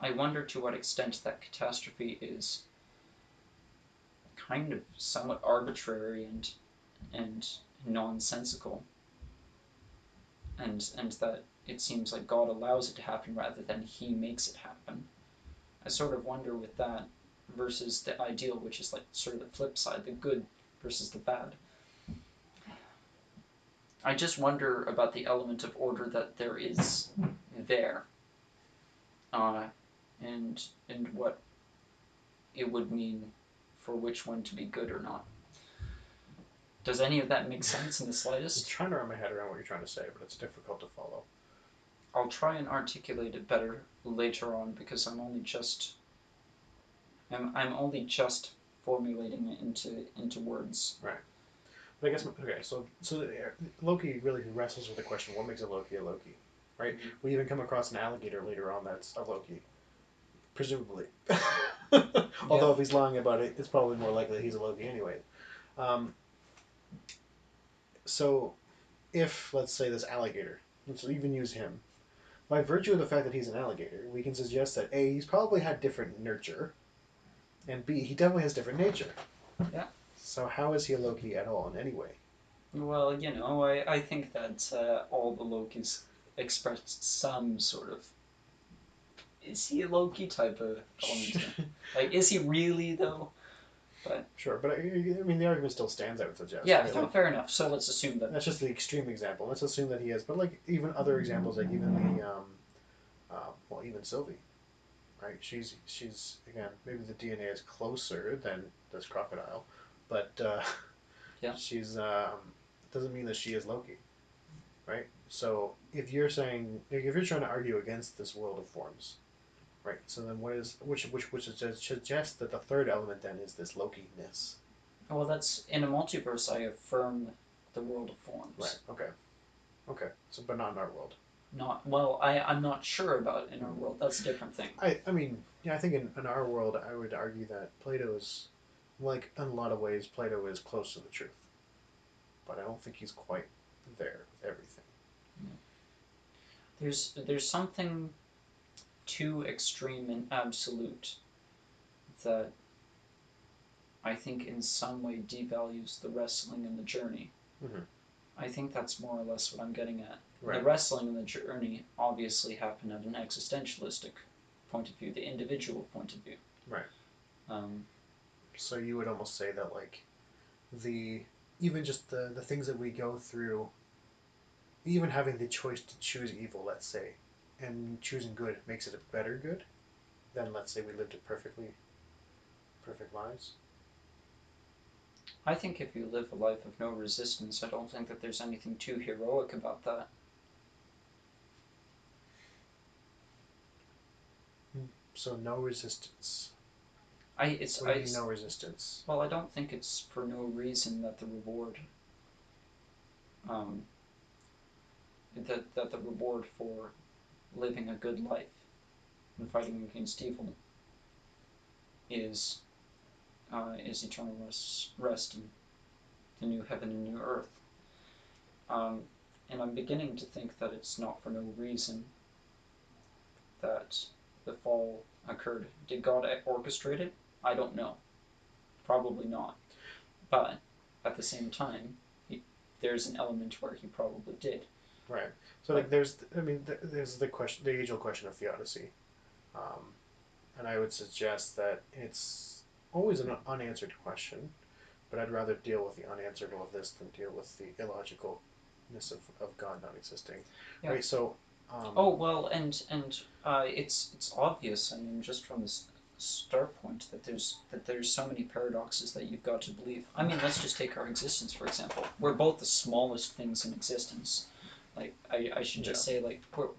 I wonder to what extent that catastrophe is kind of somewhat arbitrary and nonsensical, and that it seems like God allows it to happen rather than He makes it happen. I sort of wonder with that versus the ideal, which is like sort of the flip side, the good versus the bad. I just wonder about the element of order that there is there, uh, and what it would mean for which one to be good or not. Does any of that make sense in the I'm slightest? trying to wrap my head around what you're trying to say, but it's difficult to follow. I'll try and articulate it better later on because I'm only just formulating it into words. Right. But I guess okay. So Loki really wrestles with the question: what makes a Loki a Loki? Right. Mm-hmm. We even come across an alligator later on that's a Loki, presumably. Yeah. Although if he's lying about it, it's probably more likely that he's a Loki anyway. Um, so if let's say this alligator, let's even use him. By virtue of the fact that he's an alligator, we can suggest that A, he's probably had different nurture, and B, he definitely has different nature. Yeah. So how is he a Loki at all in any way? Well, I think that all the Lokis expressed some sort of, is he a Loki type of element to him? Like, is he really though? But Sure, but I mean the argument still stands. I would suggest, yeah, right? no, Like fair enough. So let's assume that. that's just the extreme example. Let's assume that he is, but like even other examples, like even the well, even Sylvie, right? She's again maybe the DNA is closer than this crocodile, but Yeah. she's doesn't mean that she is Loki, right? So if you're saying if you're trying to argue against this world of forms, right? So then what is which suggests that the third element then is this Loki ness. Well, that's in a multiverse. I affirm the world of Right. forms. Okay. Okay. So but not in our world. Not well. I'm not sure about in our world. That's a different thing. I mean yeah I think in our world I would argue that Plato's like in a lot of ways Plato is close to the truth, but I don't think he's quite there with everything. There's something too extreme and absolute that I think in some way devalues the wrestling and the journey. Mm-hmm. I think that's more or less what I'm getting at. The Right. wrestling and the journey obviously happen at an existentialistic point of view, the individual point of view. Right. Um, So you would almost say that like the even just the things that we go through, even having the choice to choose evil, let's say, and choosing good makes it a better good than let's say we lived a perfect lives. I think if you live a life of no resistance, I don't think that there's anything too heroic about that. So no resistance. I it's What do you I mean no resistance? well, I don't think it's for no reason that the reward um, that the reward for living a good life and fighting against evil is is eternal rest in the new heaven and new earth. Um, and I'm beginning to think that it's not for no reason that the fall occurred. Did God orchestrate it? I don't know. Probably not. But at the same time, there's an element where he probably did. Right. So like But there's I mean there's the question the age old question of theodicy, um, and I would suggest that it's always an unanswered question, but I'd rather deal with the unanswerable of this than deal with the illogicalness of God not existing. yeah. Right. So Oh well, and it's obvious. I mean, just from this start point that there's so many paradoxes that you've got to believe. I mean, let's just take our existence for example. We're both the smallest things in existence. Like I should yeah just say like look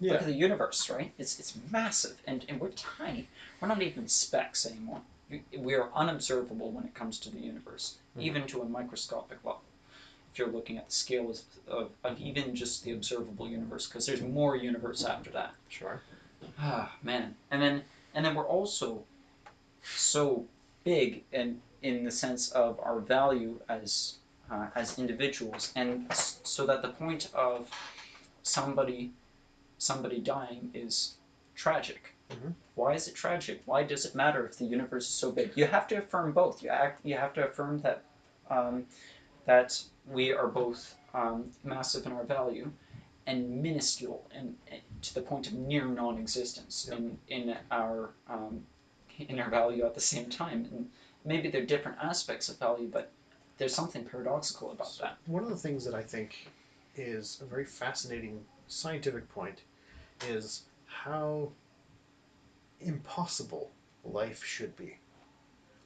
yeah at the universe, right? It's massive, and we're tiny. We're not even specks anymore. We are unobservable when it comes to the universe, mm-hmm. even to a microscopic level. If you're looking at the scale of even just the observable universe, because there's more universe after that. Sure. Ah, man. And then we're also so big in the sense of our value as individuals, and so that the point of somebody somebody dying is tragic. Mm-hmm. Why is it tragic? Why does it matter if the universe is so big? You have to affirm both. You have to affirm um, that we are both massive in our value and minuscule and to the point of near non-existence Yep. in our value at the same time. And maybe they're different aspects of value, but there's something paradoxical about So that. one of the things that I think is a very fascinating scientific point is how impossible life should be.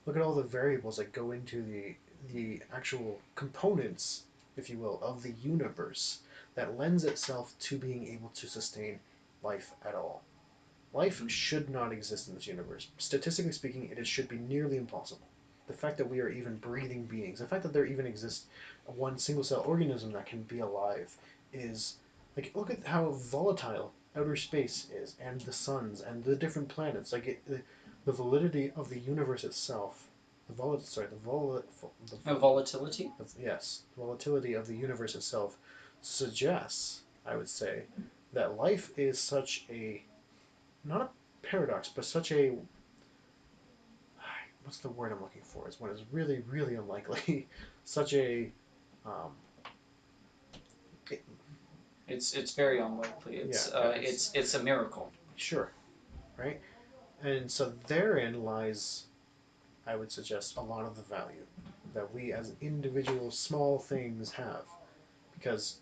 Look at all the variables that go into the actual components, if you will, of the universe that lends itself to being able to sustain life at all. Life Mm-hmm. should not exist in this universe. Statistically speaking, it should be nearly impossible. the fact that we are even breathing beings, the fact that there even exists one single cell organism that can be alive is like, look at how volatile outer space is, and the suns and the different planets. Like the validity of the universe itself, the A volatility. yes, the volatility of the universe itself suggests, I would say, that life is such a, not a paradox, but such a, what's the word I'm looking for? It's when it's really, really unlikely. Such a, um, it, It's very unlikely. yeah, It's yeah, uh, it's it's a miracle. sure, right? And so therein lies, I would suggest, a lot of the value that we as individual small things have. Because,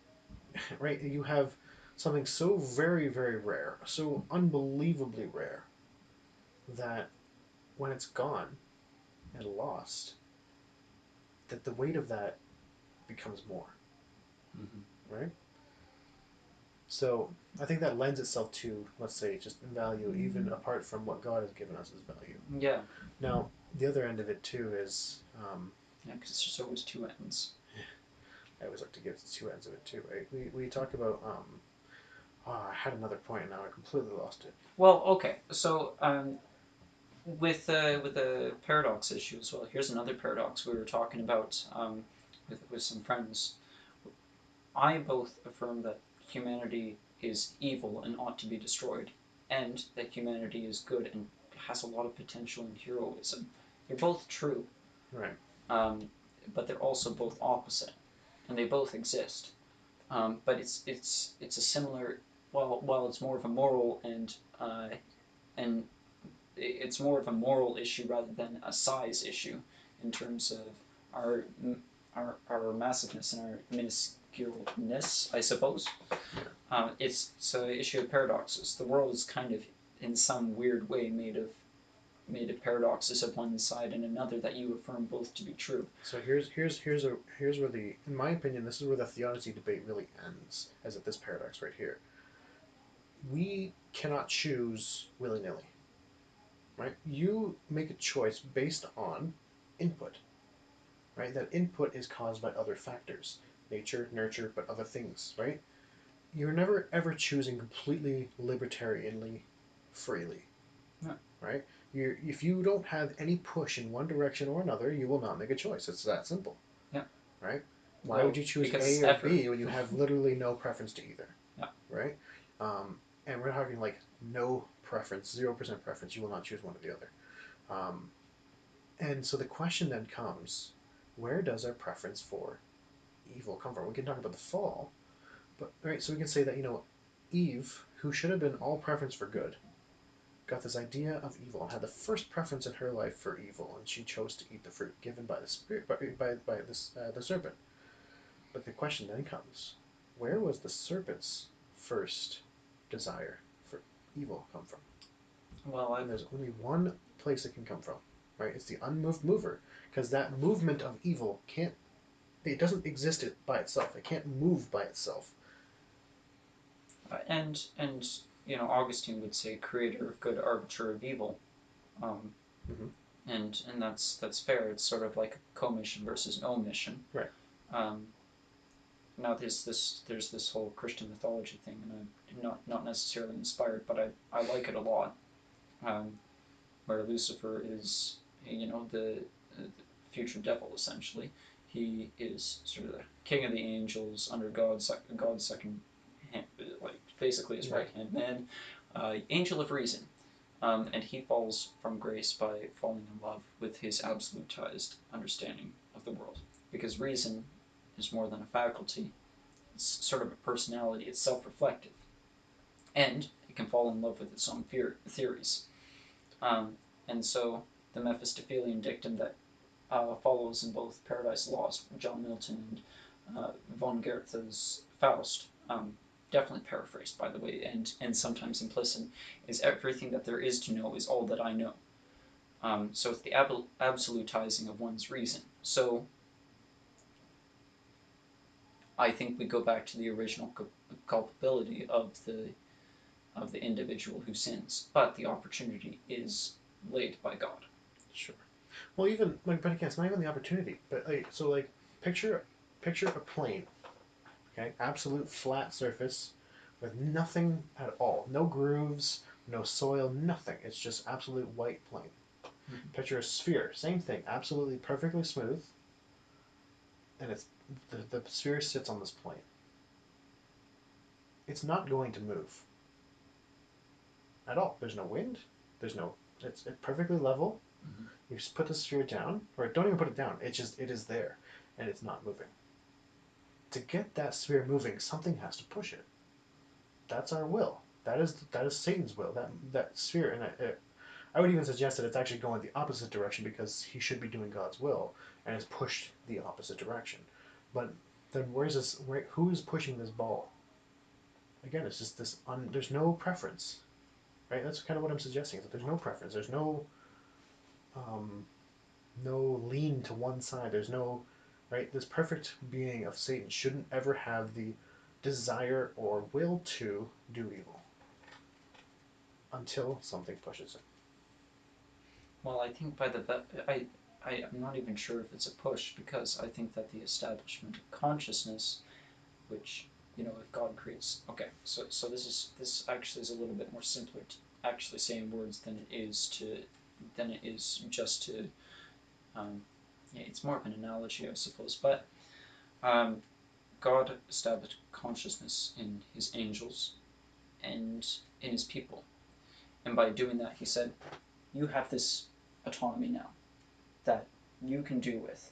right, you have something so very, very rare, so unbelievably rare, that when it's gone and lost, that the weight of that becomes more, Mm-hmm. right? So I think that lends itself to, let's say, just value, even apart from what God has given us as value. Yeah, Now, the other end of it too is, yeah, because there's always two ends. I always like to give two ends of it too, right? We talk about, oh, I had another point and now I completely lost it. Well, okay, so with the paradox issue as well. Here's another paradox we were talking about with some friends. I both affirm that humanity is evil and ought to be destroyed, and that humanity is good and has a lot of potential and heroism. They're both true, Right. um, but they're also both opposite, and they both exist. But it's a similar. While it's more of a moral and it's more of a moral issue rather than a size issue in terms of our our massiveness and our minusculeness, I suppose. Yeah. It's an issue of paradoxes. The world is kind of, in some weird way, made of paradoxes of one side and another that you affirm both to be true. So here's where the, in my opinion, this is where the theodicy debate really ends, as at this paradox right here. We cannot choose willy nilly, right? You make a choice based on input, right? That input is caused by other factors, nature, nurture, but other things, right? You're never ever choosing completely libertarianly, freely, Yeah. right? If you don't have any push in one direction or another, you will not make a choice. It's that simple, Yeah. right? Why would Well, you choose because A it's or effort. B when you have literally no preference to either, Yeah. right? And we're talking like no preference, 0% preference. You will not choose one or the other. Um, and so the question then comes, where does our preference for evil come from? We can talk about the fall, but right, so we can say that, Eve, who should have been all preference for good, got this idea of evil and had the first preference in her life for evil, and she chose to eat the fruit given by the spirit, by this the serpent. But the question then comes, where was the serpent's first desire for evil come from? Well, And there's only one place it can come from, right? It's the unmoved mover, because that movement of evil can't, it doesn't exist by itself. It can't move by itself. and Augustine would say, "Creator of good, arbiter of evil," um, Mm-hmm. and that's fair. It's sort of like a commission versus omission. Right. Um, Now there's this whole Christian mythology thing, and I'm not necessarily inspired, but I like it a lot. Um, where Lucifer is, the future devil essentially. He is sort of the king of the angels under God's second hand, like basically his Yeah. right hand man, angel of reason. And he falls from grace by falling in love with his absolutized understanding of the world, because reason is more than a faculty. It's sort of a personality. It's self-reflective, and it can fall in love with its own theories. Um, and so the Mephistophelian dictum that follows in both Paradise Lost, John Milton, and von Goethe's Faust, definitely paraphrased by the way, and sometimes implicit, is everything that there is to know is all that I know. So it's the absolutizing of one's reason. So I think we go back to the original culpability of the individual who sins, but the opportunity is laid by God. Sure. Well, even like, but again, it's not even the opportunity. But like, so like, picture a plane. Okay, absolute flat surface with nothing at all, no grooves, no soil, nothing. It's just absolute white plane. Mm-hmm. Picture a sphere, same thing, absolutely perfectly smooth, and it's the sphere sits on this plane. It's not going to move at all. There's no wind. There's no. It's perfectly level. Mm-hmm. You just put the sphere down, or don't even put it down. It is there, and it's not moving. To get that sphere moving, something has to push it. That's our will. That is Satan's will. That sphere, and I would even suggest that it's actually going the opposite direction because he should be doing God's will, and is pushed the opposite direction. But then where's this? Who is pushing this ball? Again, it's just this. There's no preference, right? That's kind of what I'm suggesting. Is that there's no preference. There's um, no lean to one side. There's no right. This perfect being of Satan shouldn't ever have the desire or will to do evil until something pushes it. Well, I think I'm not even sure if it's a push because I think that the establishment of consciousness, which if God creates, okay, so this actually is a little bit more simpler to actually say in words than it is just to um, yeah, it's more of an analogy, I suppose, but um, God established consciousness in His angels and in His people, and by doing that, He said, "You have this autonomy now that you can do with,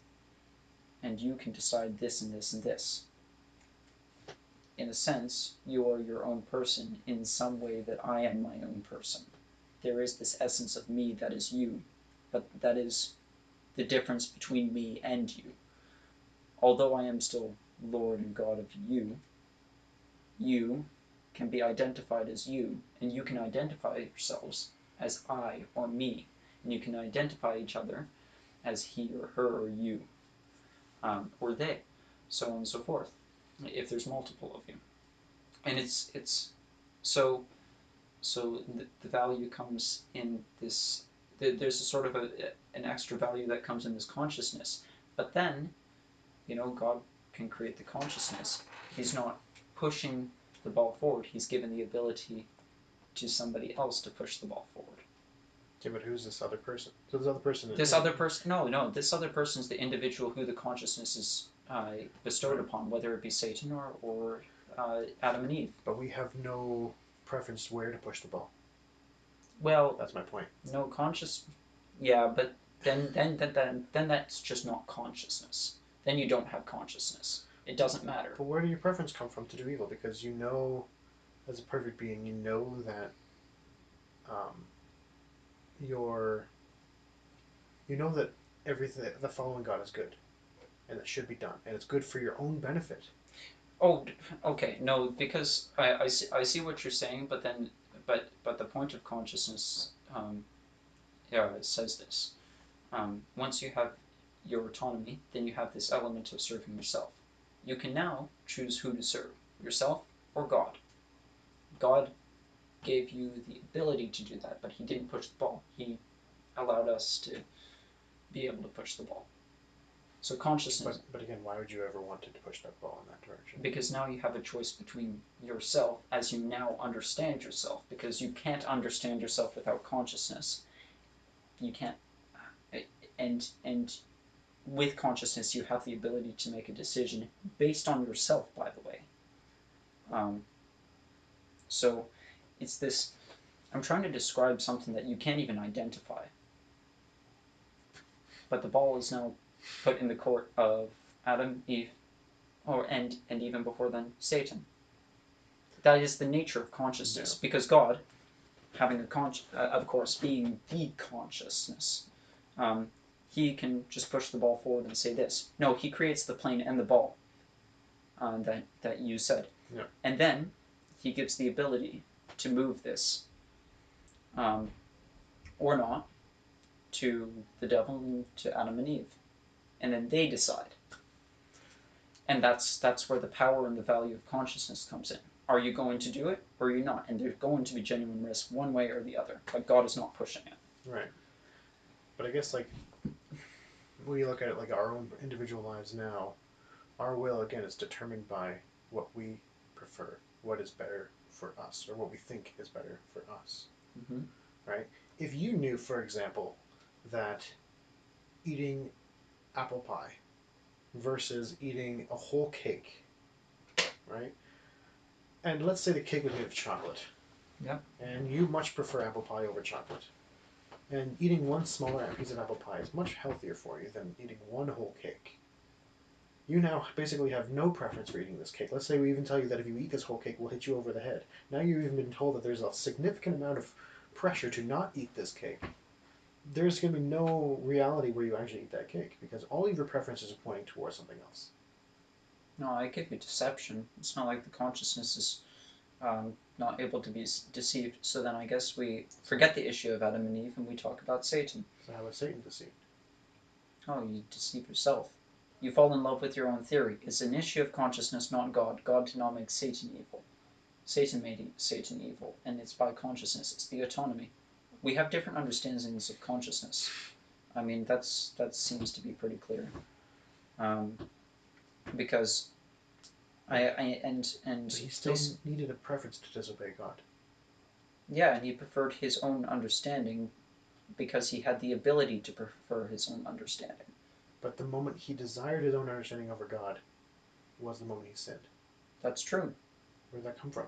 and you can decide this and this and this. In a sense, you are your own person in some way that I am my own person. There is this essence of me that is you, but that is the difference between me and you. Although I am still Lord and God of you, you can be identified as you, and you can identify yourselves as I or me, and you can identify each other as he or her or you, or they, so on and so forth, if there's multiple of you. And it's so the value comes in this. There's a sort of an extra value that comes in this consciousness, but then God can create the consciousness. He's not pushing the ball forward. He's given the ability to somebody else to push the ball forward. Okay, but who's this other person? So this other person. This other person, no, this other person is the individual who the consciousness is bestowed Right. upon, whether it be Satan or Adam and Eve. But we have no preference where to push the ball. Well, That's my point. no conscious, yeah, but then that's just not consciousness. Then you don't have consciousness. It doesn't matter. But where do your preference come from to do evil? Because you know, as a perfect being, you know that um, your you know that everything the following God is good and that should be done and it's good for your own benefit. Oh, okay, no, because I see what you're saying, but then but the point of consciousness yeah, it says this. Once you have your autonomy, then you have this element of serving yourself. You can now choose who to serve, yourself or God. God gave you the ability to do that, but He didn't push the ball. He allowed us to be able to push the ball. So consciousness, But again, why would you ever want to push that ball in that direction? because now you have a choice between yourself as you now understand yourself, because you can't understand yourself without consciousness. You can't, and with consciousness, you have the ability to make a decision based on yourself, by the way. Um, so it's this. I'm trying to describe something that you can't even identify, but the ball is now put in the court of Adam, Eve, and even before then, Satan. That is the nature of consciousness, Yeah. because God, having of course, being the consciousness, um, He can just push the ball forward and say this. No, He creates the plane and the ball that you said. Yeah. And then He gives the ability to move this, um, or not, to the devil and to Adam and Eve, and then they decide. And that's where the power and the value of consciousness comes in. Are you going to do it, or are you not? And there's going to be genuine risk one way or the other, but God is not pushing it. Right. But I guess like when you look at it like our own individual lives now, our will again is determined by what we prefer, what is better for us, or what we think is better for us, Mm-hmm. right? If you knew, for example, that eating apple pie versus eating a whole cake, right? And let's say the cake was made of chocolate, Yep. and you much prefer apple pie over chocolate. And eating one smaller piece of apple pie is much healthier for you than eating one whole cake. You now basically have no preference for eating this cake. Let's say we even tell you that if you eat this whole cake, we'll hit you over the head. Now you've even been told that there's a significant amount of pressure to not eat this cake. There's going to be no reality where you actually eat that cake because all of your preferences are pointing towards something else. No, it could be deception. It's not like the consciousness is not able to be deceived. So then I guess we forget the issue of Adam and Eve and we talk about Satan. So how is Satan deceived? Oh, you deceive yourself. You fall in love with your own theory. It's an issue of consciousness, not God. God did not make Satan evil. Satan made Satan evil, and it's by consciousness. It's the autonomy. We have different understandings of consciousness. I mean, that seems to be pretty clear. Um, because and But he still needed a preference to disobey God. yeah, and he preferred his own understanding because he had the ability to prefer his own understanding. But the moment he desired his own understanding over God was the moment he sinned. That's true. Where did that come from?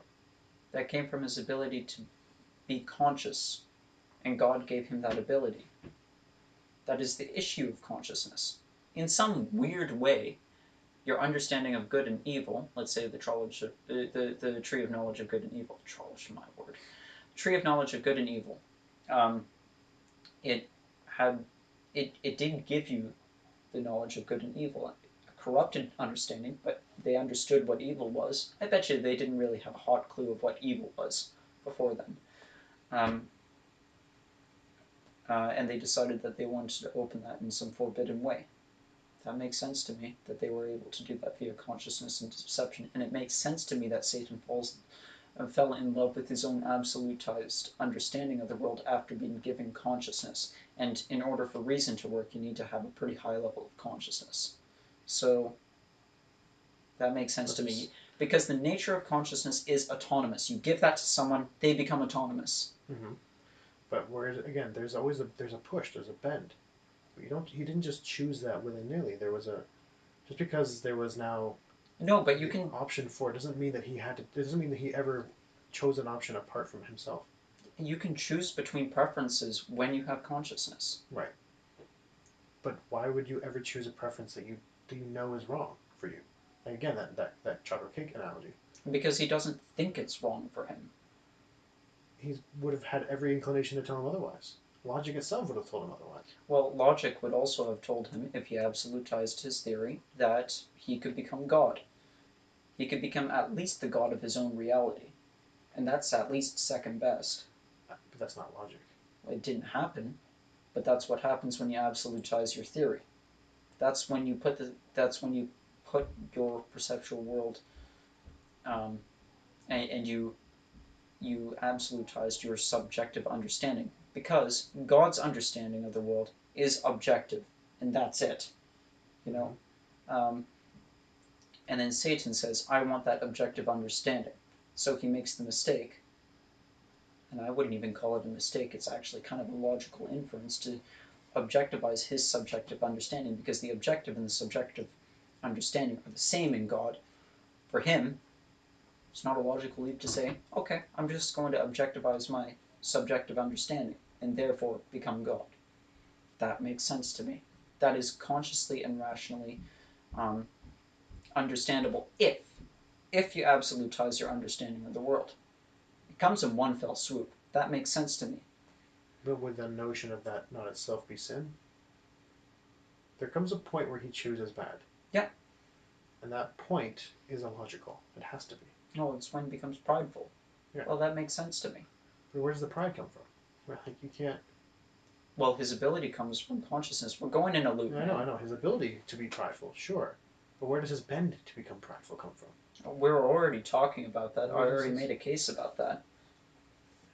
That came from his ability to be conscious, and God gave him that ability. That is the issue of consciousness. In some weird way, your understanding of good and evil, let's say the tree of knowledge of good and evil, my word, tree of knowledge of good and evil, um, it had it did give you the knowledge of good and evil, a corrupted understanding, but they understood what evil was. I bet you they didn't really have a hot clue of what evil was before then. Um, and they decided that they wanted to open that in some forbidden way. That makes sense to me, that they were able to do that via consciousness and deception, and it makes sense to me that Satan fell in love with his own absolutized understanding of the world after being given consciousness. And in order for reason to work, you need to have a pretty high level of consciousness. So that makes sense to me, because the nature of consciousness is autonomous. You give that to someone, they become autonomous. Mm-hmm. But whereas again, there's always there's a push, there's a bend. But he didn't just choose that willy nilly. There was a just because there was now No, but you can option for it doesn't mean that he had to. It doesn't mean that he ever chose an option apart from himself. you can choose between preferences when you have consciousness. Right. But why would you ever choose a preference that you know is wrong for you? Like again, that chocolate cake analogy. Because he doesn't think it's wrong for him. He would have had every inclination to tell him otherwise. Logic itself would have told him otherwise. Well, logic would also have told him, if he absolutized his theory, that he could become God. He could become at least the God of his own reality. And that's at least second best. But that's not logic. It didn't happen, but that's what happens when you absolutize your theory. That's when you put your perceptual world, and you absolutized your subjective understanding, because God's understanding of the world is objective, and that's it. You know, um, and then Satan says, "I want that objective understanding," so he makes the mistake. And I wouldn't even call it a mistake. It's actually kind of a logical inference to objectivize his subjective understanding, because the objective and the subjective understanding are the same in God. For him, it's not a logical leap to say, okay, I'm just going to objectivize my subjective understanding and therefore become God. That makes sense to me. That is consciously and rationally um, understandable if you absolutize your understanding of the world. It comes in one fell swoop. That makes sense to me. But would the notion of that not itself be sin? There comes a point where he chooses bad. Yeah. And that point is illogical. It has to be. No, it's when it becomes prideful. Yeah. Well, that makes sense to me. But where does the pride come from? Like you can't. Well, his ability comes from consciousness. We're going in a loop. I know. His ability to be prideful, sure. But where does his bend to become prideful come from? We're already talking about that. I Where does already his- made a case about that.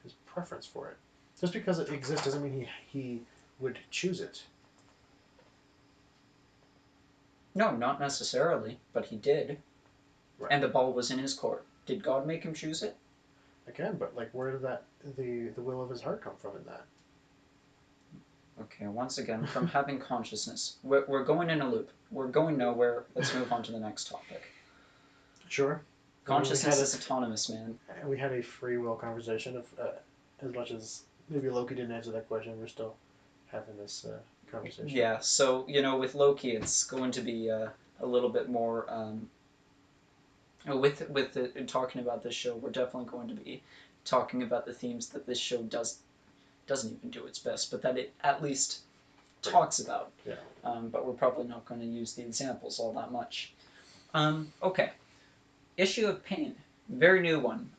His preference for it. Just because it exists doesn't mean he would choose it. No, not necessarily, but he did, Right. and the ball was in his court. Did God make him choose it? Again, but like, where did the will of his heart come from in that? Okay, once again, from having consciousness. We're going in a loop. We're going nowhere. Let's move on to the next topic. Sure. Consciousness is autonomous, man. We had a free will conversation of as much as maybe Loki didn't answer that question, we're still having this conversation. Yeah, so, with Loki, it's going to be a little bit more. Talking about this show, we're definitely going to be talking about the themes that this show doesn't even do its best, but that it at least talks about. Yeah. But we're probably not going to use the examples all that much. Okay. Issue of pain. Very new one.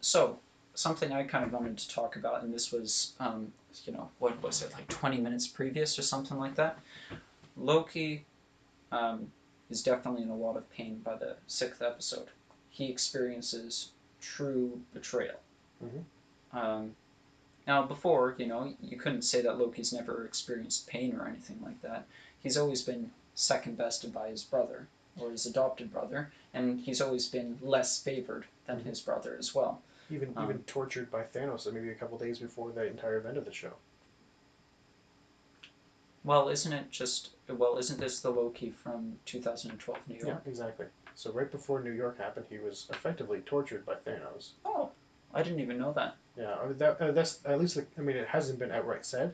So, something I kind of wanted to talk about, and this was, what was it, like 20 minutes previous or something like that? Loki um, is definitely in a lot of pain by the 6th episode. He experiences true betrayal. Mm-hmm. Now, before, you couldn't say that Loki's never experienced pain or anything like that. He's always been second bested by his brother, or his adopted brother, and he's always been less favored than his brother as well. Even tortured by Thanos maybe a couple days before the entire event of the show. Well, isn't this the Loki from 2012 New York? Yeah, exactly. So right before New York happened, he was effectively tortured by Thanos. Oh, I didn't even know that. Yeah, I mean, that's at least. It hasn't been outright said,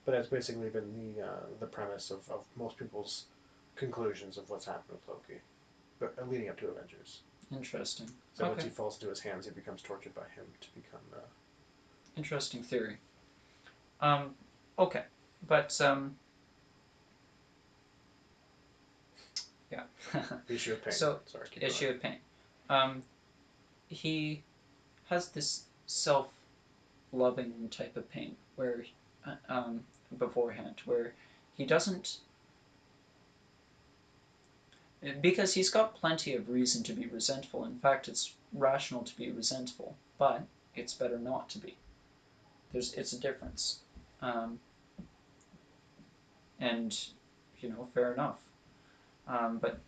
but that's basically been the premise of most people's conclusions of what's happened with Loki, but leading up to Avengers. Interesting. So Okay. once he falls into his hands, he becomes tortured by him to become. Interesting theory. Okay, but yeah. Issue of pain. So, Sorry, keep issue going. of pain. He has this self-loving type of pain where, beforehand, where he doesn't, because he's got plenty of reason to be resentful. In fact, it's rational to be resentful, but it's better not to be. It's a difference, um, and fair enough. But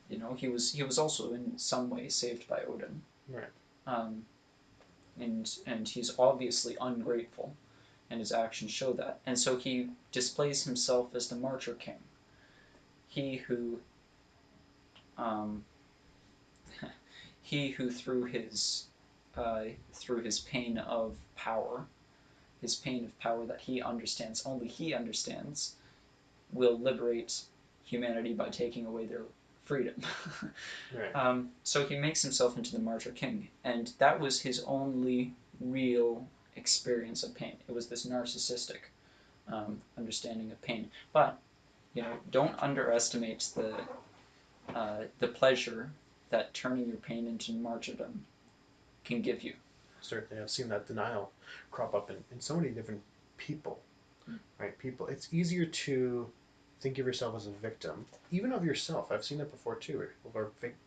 he was also in some way saved by Odin. Right. Um, and he's obviously ungrateful, and his actions show that. And so he displays himself as the martyr king, he who, um, he who through his pain of power that only he understands, will liberate humanity by taking away their freedom. Right. So he makes himself into the martyr king, and that was his only real experience of pain. It was this narcissistic understanding of pain. But don't underestimate the pleasure that turning your pain into martyrdom can give you. Certainly, I've seen that denial crop up in so many different people. Right. People. It's easier to think of yourself as a victim, even of yourself. I've seen it before too.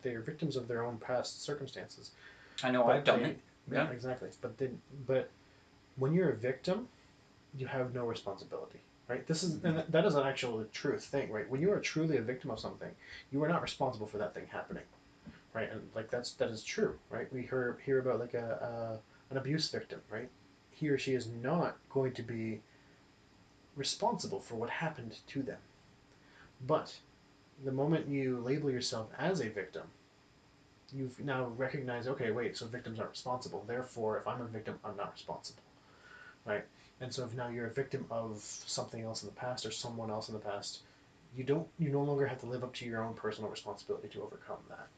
They're victims of their own past circumstances. I know I've done it. Yeah, exactly. But when you're a victim, you have no responsibility, right? That is an actual truth thing, right? When you are truly a victim of something, you are not responsible for that thing happening, right? And like that is true, right? We hear about like an abuse victim, right? He or she is not going to be responsible for what happened to them. But the moment you label yourself as a victim, you've now recognized, okay, wait, so victims aren't responsible. Therefore, if I'm a victim, I'm not responsible, right? And so if now you're a victim of something else in the past or someone else in the past, you no longer have to live up to your own personal responsibility to overcome that.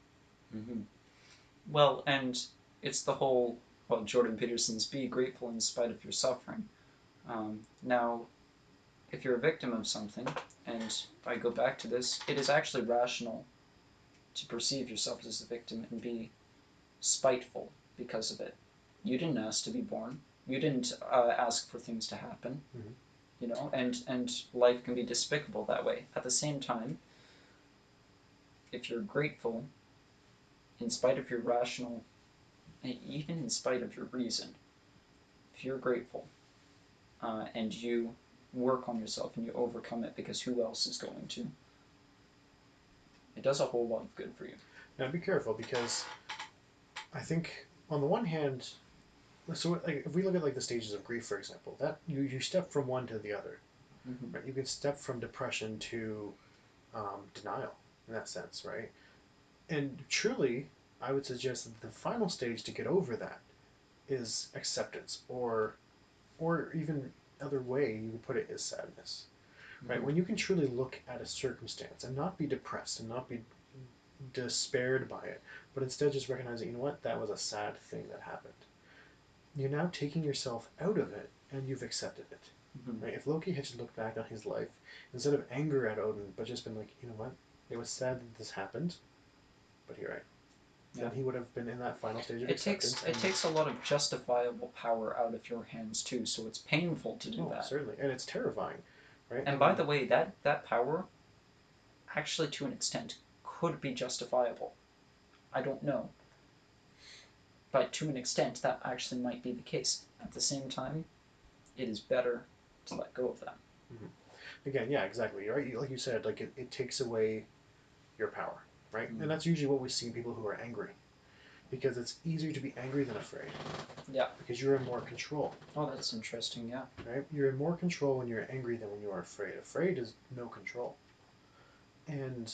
Mm-hmm. Well, and it's the whole, Jordan Peterson's be grateful in spite of your suffering. Now, if you're a victim of something, and I go back to this, it is actually rational to perceive yourself as a victim and be spiteful because of it. You didn't ask to be born. You didn't ask for things to happen. Mm-hmm. And life can be despicable that way. At the same time, if you're grateful, in spite of your rational, even in spite of your reason, if you're grateful and you work on yourself and you overcome it, because who else is going to? it does a whole lot of good for you. Now be careful because I think on the one hand, so like if we look at like the stages of grief, for example, that you step from one to the other, Mm-hmm. right? You can step from depression to denial in that sense, right? And truly, I would suggest that the final stage to get over that is acceptance, or even other way you could put it is sadness, right? Mm-hmm. When you can truly look at a circumstance and not be depressed and not be despaired by it, but instead just recognizing, you know what, that was a sad thing that happened. You're now taking yourself out of it and you've accepted it. Mm-hmm. Right? If Loki had just looked back on his life, instead of anger at Odin, but just been like, you know what, it was sad that this happened, but here I am. Yeah. Then he would have been in that final stage of It takes acceptance. it takes a lot of justifiable power out of your hands too, so it's painful to do Oh, that. certainly, and it's terrifying, right? I And by mean, the way, that power actually to an extent could be justifiable. I don't know, but to an extent that actually might be the case. At the same time, it is better to let go of that. mhm. Again, yeah, exactly. Right, like you said, like it takes away your power, right? And Mm. that's usually what we see in people who are angry, because it's easier to be angry than afraid, Yeah. because you're in more control. Oh, that's interesting. Yeah. Right? You're in more control when you're angry than when you are afraid. Afraid is no control. And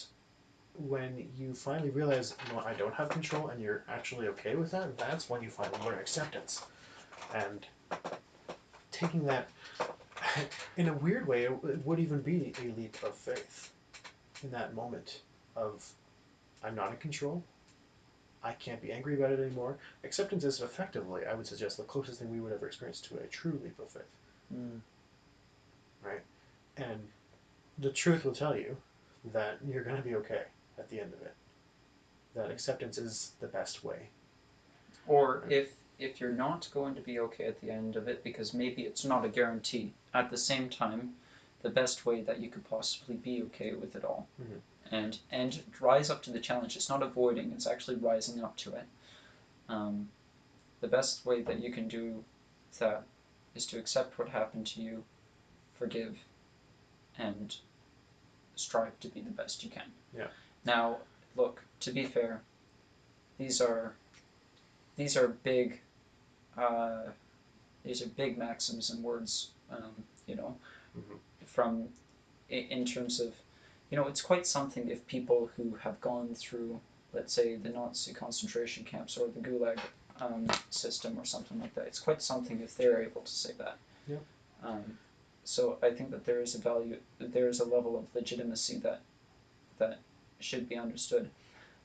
when you finally realize, you know, I don't have control, and you're actually okay with that, that's when you finally learn acceptance. And taking that, in a weird way, it would even be a leap of faith in that moment of, I'm not in control. I can't be angry about it anymore. Acceptance is effectively, I would suggest, the closest thing we would ever experience to a true leap of faith, Mm. right? And the truth will tell you that you're going to be okay at the end of it. That acceptance is the best way. Or Right? if you're not going to be okay at the end of it, because maybe it's not a guarantee. At the same time, the best way that you could possibly be okay with it all, Mm-hmm. and rise up to the challenge. It's not avoiding; it's actually rising up to it. Um, the best way that you can do that is to accept what happened to you, forgive, and strive to be the best you can. Yeah. Now, look, to be fair, these are these are big uh, these are big maxims and words. You know, Mm-hmm. from in terms of, it's quite something if people who have gone through, let's say, the Nazi concentration camps or the Gulag system or something like that. It's quite something if they're able to say that. Yeah. Um, so I think that there is a value, there is a level of legitimacy that should be understood.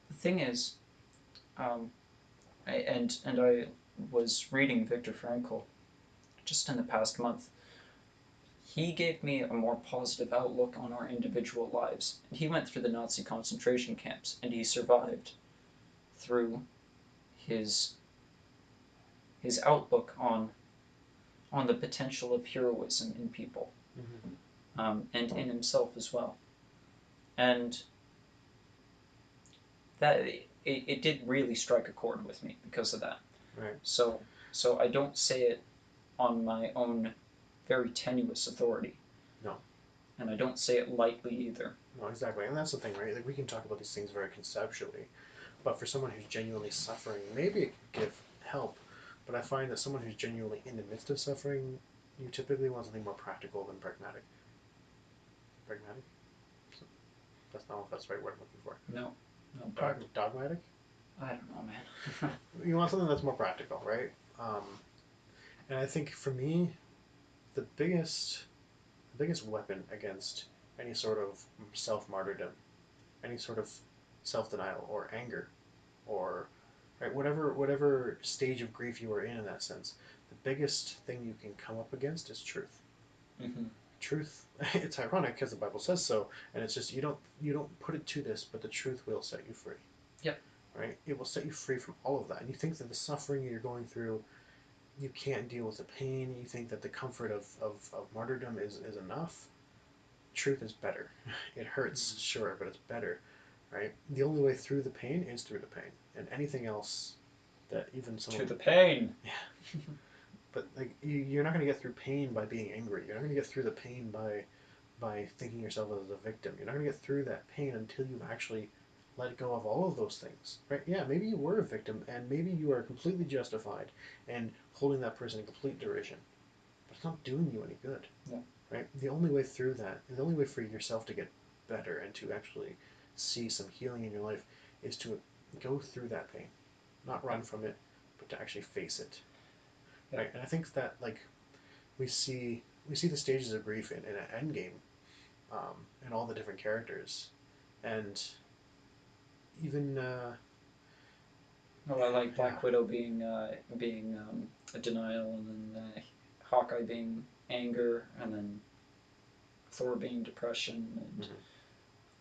The thing is, I was reading Viktor Frankl just in the past month. He gave me a more positive outlook on our individual lives. He went through the Nazi concentration camps and he survived through his his outlook on the potential of heroism in people, Mm-hmm. and in himself as well. And that it did really strike a chord with me because of that. Right. So so I don't say it on my own very tenuous authority, No. and I don't say it lightly either. No, exactly. And that's the thing, right? Like we can talk about these things very conceptually, but for someone who's genuinely suffering, maybe it could give help. But I find that someone who's genuinely in the midst of suffering, you typically want something more practical than pragmatic. Pragmatic? That's not what that's the right word I'm looking for. No, no, Dogmatic? I don't know, man. You want something that's more practical, right? And I think for me, the biggest weapon against any sort of self martyrdom, any sort of self denial or anger, or right, whatever stage of grief you are in that sense, the biggest thing you can come up against is truth. Mm-hmm. Truth. It's ironic because the Bible says so, and it's just you don't put it to this, but the truth will set you free. Yep. Right? It will set you free from all of that. And you think that the suffering you're going through, you can't deal with the pain. You think that the comfort of martyrdom is enough. Truth is better. It hurts, sure, but it's better, right? The only way through the pain is through the pain, and anything else that even To someone, the pain. yeah, but like you're not going to get through pain by being angry. You're not going to get through the pain by thinking yourself as a victim. You're not going to get through that pain until you've actually let go of all of those things, right? Yeah, maybe you were a victim, and maybe you are completely justified and holding that person in complete derision, but it's not doing you any good, Yeah. right? The only way through that, and the only way for yourself to get better and to actually see some healing in your life is to go through that pain, not run from it, but to actually face it, Yeah. right? And I think that like we see the stages of grief in an Endgame, and all the different characters, and even Well, I like yeah, Black Widow being a denial, and then Hawkeye being anger, and then Thor being depression,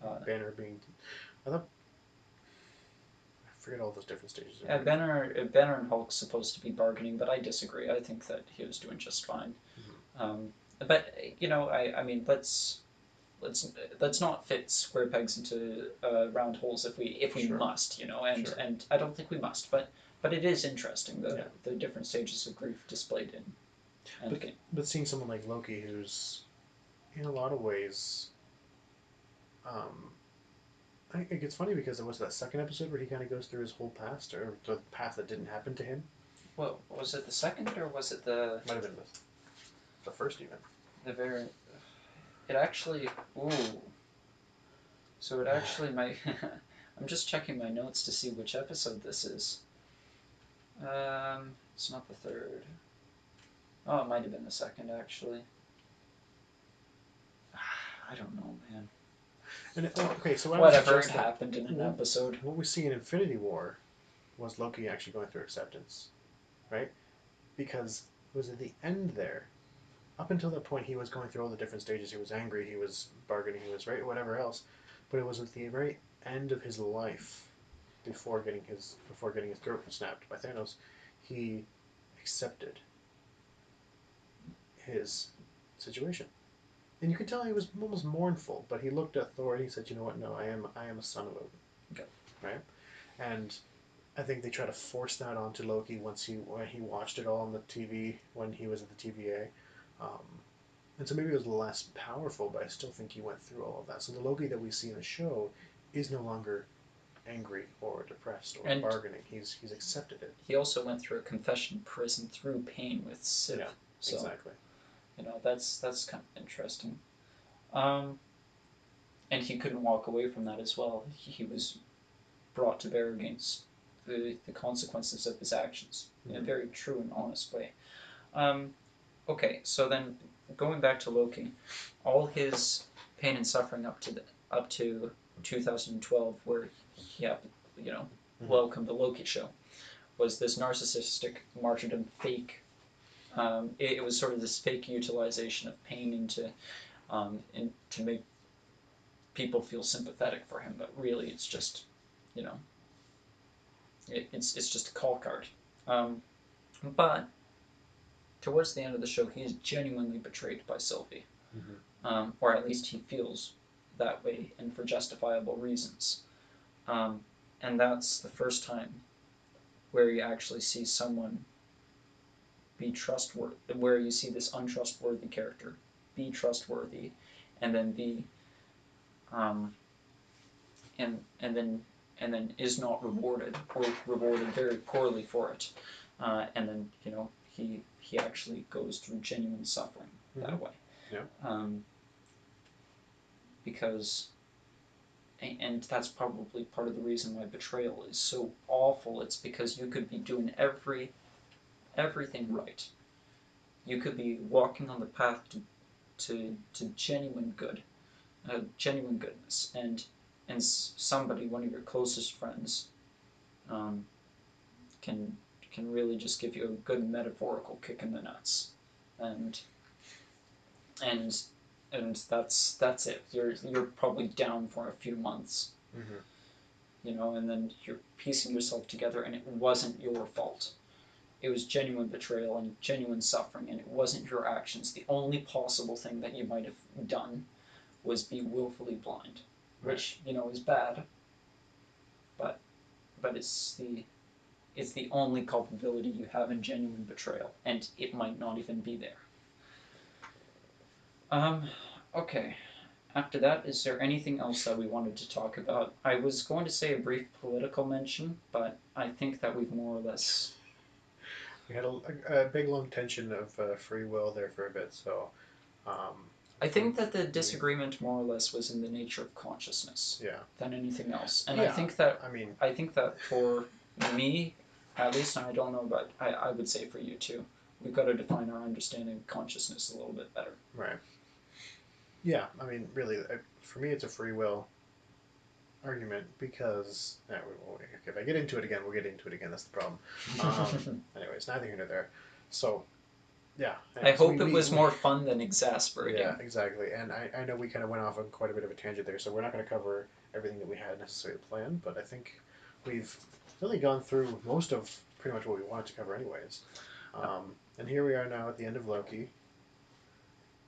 and Banner being, I thought I forget all those different stages of yeah, grief. Banner and Hulk's supposed to be bargaining, but I disagree. I think that he was doing just fine. Mm-hmm. But I mean, let's let's not fit square pegs into round holes if we Sure, must, and sure, and I don't think we must, but it is interesting yeah. the different stages of grief displayed in But Endgame. seeing someone like Loki, who's in a lot of ways, um, I think it's funny because there was that second episode where he kind of goes through his whole past or the past that didn't happen to him. Well, was it the second or was it the Might have been the first even. the very? It actually. Ooh. So it actually might. I'm just checking my notes to see which episode this is. It's not the third. Oh, it might have been the second actually. I don't know, man. And okay, so what I would Whatever, it suggest then, happened in an what episode. we see in Infinity War was Loki actually going through acceptance, right? Because it was at the end there. Up until that point, he was going through all the different stages. He was angry, he was bargaining, he was right, whatever else. But it was at the very end of his life, before getting his throat snapped by Thanos, he accepted his situation. And you could tell he was almost mournful, but he looked at Thor and he said, "You know what? No, I am a son of Odin, Okay. right?" And I think they try to force that onto Loki when he watched it all on the TV when he was at the TVA. Um, and so maybe it was less powerful, but I still think he went through all of that. So the Loki that we see in the show is no longer angry or depressed or And bargaining. He's accepted it. he also went through a confession prison through pain with Sif. Yeah, So exactly. that's kind of interesting. Um, and he couldn't walk away from that as well. He was brought to bear against the consequences of his actions in a Mm-hmm. very true and honest way. Um, okay, so then going back to Loki, all his pain and suffering up to 2012, where he you know Mm-hmm. welcomed the Loki show, was this narcissistic martyrdom fake. It was sort of this fake utilization of pain to make people feel sympathetic for him, but really it's just, you know, it's just a call card. Um, but towards the end of the show, he is genuinely betrayed by Sylvie, Mm-hmm. or at least he feels that way, and for justifiable reasons. Um, and that's the first time where you actually see someone be trustworthy, where you see this untrustworthy character be trustworthy, and then be um, and then is not rewarded or rewarded very poorly for it, and then he actually goes through genuine suffering Mm-hmm. that way, Yeah. um, because and that's probably part of the reason why betrayal is so awful. It's because you could be doing everything right. You could be walking on the path to genuine good, genuine goodness, and somebody, one of your closest friends, um, can can really just give you a good metaphorical kick in the nuts, and and and that's it. You're probably down for a few months, Mm-hmm. and then you're piecing yourself together, and it wasn't your fault. It was genuine betrayal and genuine suffering, and it wasn't your actions. The only possible thing that you might have done was be willfully blind, Right. which is bad, but it's the only culpability you have in genuine betrayal, and it might not even be there. Um, okay. After that, is there anything else that we wanted to talk about? I was going to say a brief political mention, but I think that we've more or less. We had a big long tension of free will there for a bit, so I for think that the me, disagreement more or less was in the nature of consciousness yeah, than anything else, and yeah. I mean, I think that for me, at least, and I don't know, but I would say for you too, we've got to define our understanding of consciousness a little bit better. right. Yeah, I mean, really, for me, it's a free will argument because if I get into it again, we'll get into it again. That's the problem. Anyways, neither here nor there. So yeah. I Anyways, hope it was more fun than yeah, exasperating. exactly. And I know we kind of went off on quite a bit of a tangent there, so we're not going to cover everything that we had necessarily planned. But I think we've really gone through most of pretty much what we wanted to cover, anyways. And here we are now at the end of Loki,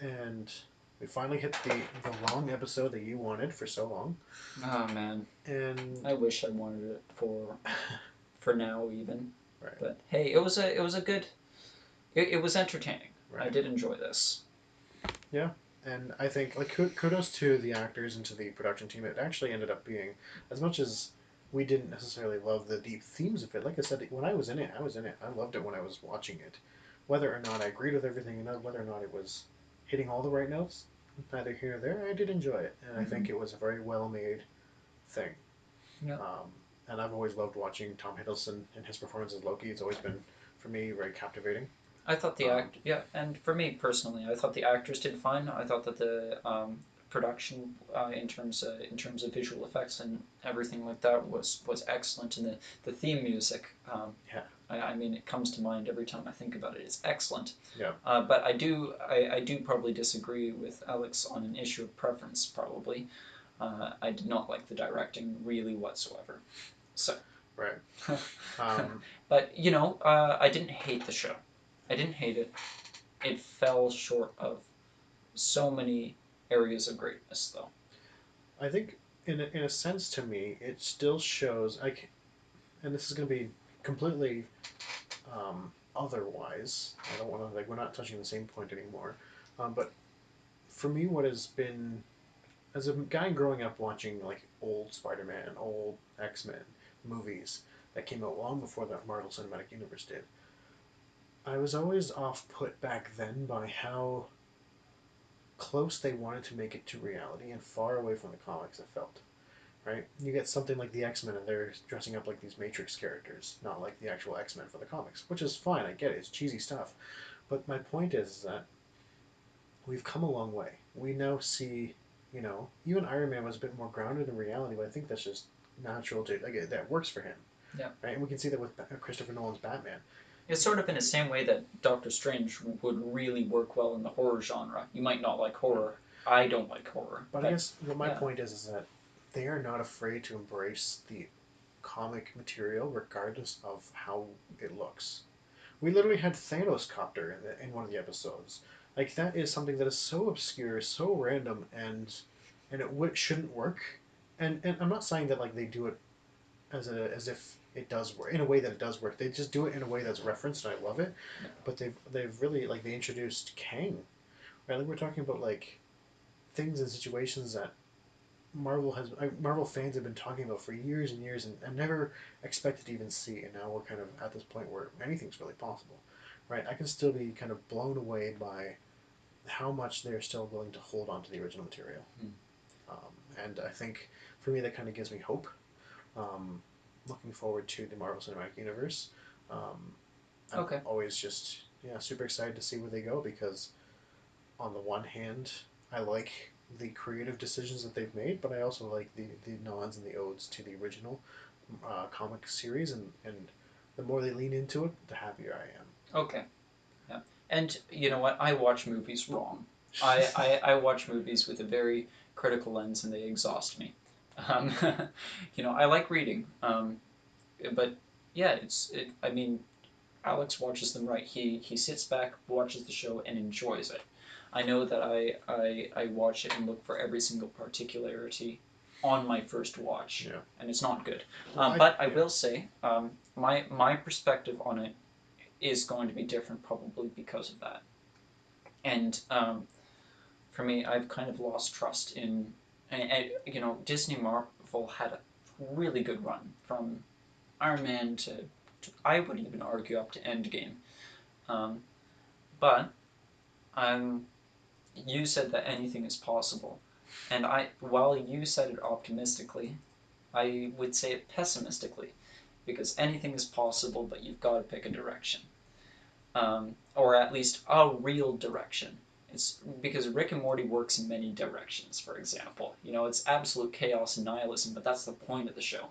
and we finally hit the long episode that you wanted for so long. Oh man, And I wish I wanted it for now even. right, But hey, it was a good. It was entertaining. I right, did enjoy this. yeah. And I think like kudos to the actors and to the production team. It actually ended up being as much as we didn't necessarily love the deep themes of it. Like I said, when I was in it, I was in it. I loved it when I was watching it. Whether or not I agreed with everything, and whether or not it was hitting all the right notes, neither here nor there, I did enjoy it, and I Mm-hmm. think it was a very well made thing. Yeah. And I've always loved watching Tom Hiddleston and his performance as Loki. It's always been, for me, very captivating. I thought the Um, act, yeah, and for me personally, I thought the actors did fine. I thought that the production, in terms of visual effects and everything like that, was excellent, and the theme music, yeah, I mean, it comes to mind every time I think about it. It's excellent. yeah, But I do probably disagree with Alex on an issue of preference. Probably, I did not like the directing really whatsoever. So, right. Um, but I didn't hate the show. I didn't hate it. It fell short of so many areas of greatness, though. I think, in a sense, to me, it still shows. And this is going to be completely otherwise. I don't want to like we're not touching the same point anymore. But for me, what has been as a guy growing up watching like old Spider-Man, old X-Men movies that came out long before the Marvel Cinematic Universe did, I was always off put back then by how close they wanted to make it to reality and far away from the comics it felt. Right? You get something like the X Men and they're dressing up like these Matrix characters, not like the actual X Men for the comics, which is fine. I get it. It's cheesy stuff. But my point is that we've come a long way. We now see, even Iron Man was a bit more grounded in reality, but I think that's just natural to, like, that works for him. Yeah. Right? And we can see that with Christopher Nolan's Batman. It's sort of in the same way that Doctor Strange would really work well in the horror genre. You might not like horror. I don't like horror, But I but guess what my yeah, point is that they are not afraid to embrace the comic material regardless of how it looks. We literally had Thanos copter in one of the episodes. Like that is something that is so obscure, so random, and shouldn't work. And I'm not saying that like they do it as if it does work in a way that it does work. They just do it in a way that's referenced, and I love it. But they've really like they introduced Kang. Right? Like we're talking about like things and situations that Marvel fans have been talking about for years and years, and never expected to even see. And now we're kind of at this point where anything's really possible, right? I can still be kind of blown away by how much they're still willing to hold on to the original material, mm. and I think for me that kind of gives me hope. Um, Looking forward to the Marvel Cinematic Universe. Um, I'm Okay. always just super excited to see where they go because on the one hand, I like the creative decisions that they've made, but I also like the nods and the odes to the original comic series, and the more they lean into it, the happier I am. Okay. Yeah. And you know what? I watch movies wrong. I watch movies with a very critical lens, and they exhaust me. Um, I like reading, but yeah, I mean, Alex watches them right. He sits back, watches the show, and enjoys it. I know that I watch it and look for every single particularity on my first watch, Yeah. and it's not good. Well, But I yeah. will say, my perspective on it is going to be different, probably because of that. And for for me, I've kind of lost trust in, Disney Marvel had a really good run from Iron Man to I would even argue up to Endgame. Um, but um, you said that anything is possible, and while you said it optimistically, I would say it pessimistically, because anything is possible, but you've got to pick a direction, or at least a real direction. It's because Rick and Morty works in many directions. For example, it's absolute chaos and nihilism, but that's the point of the show.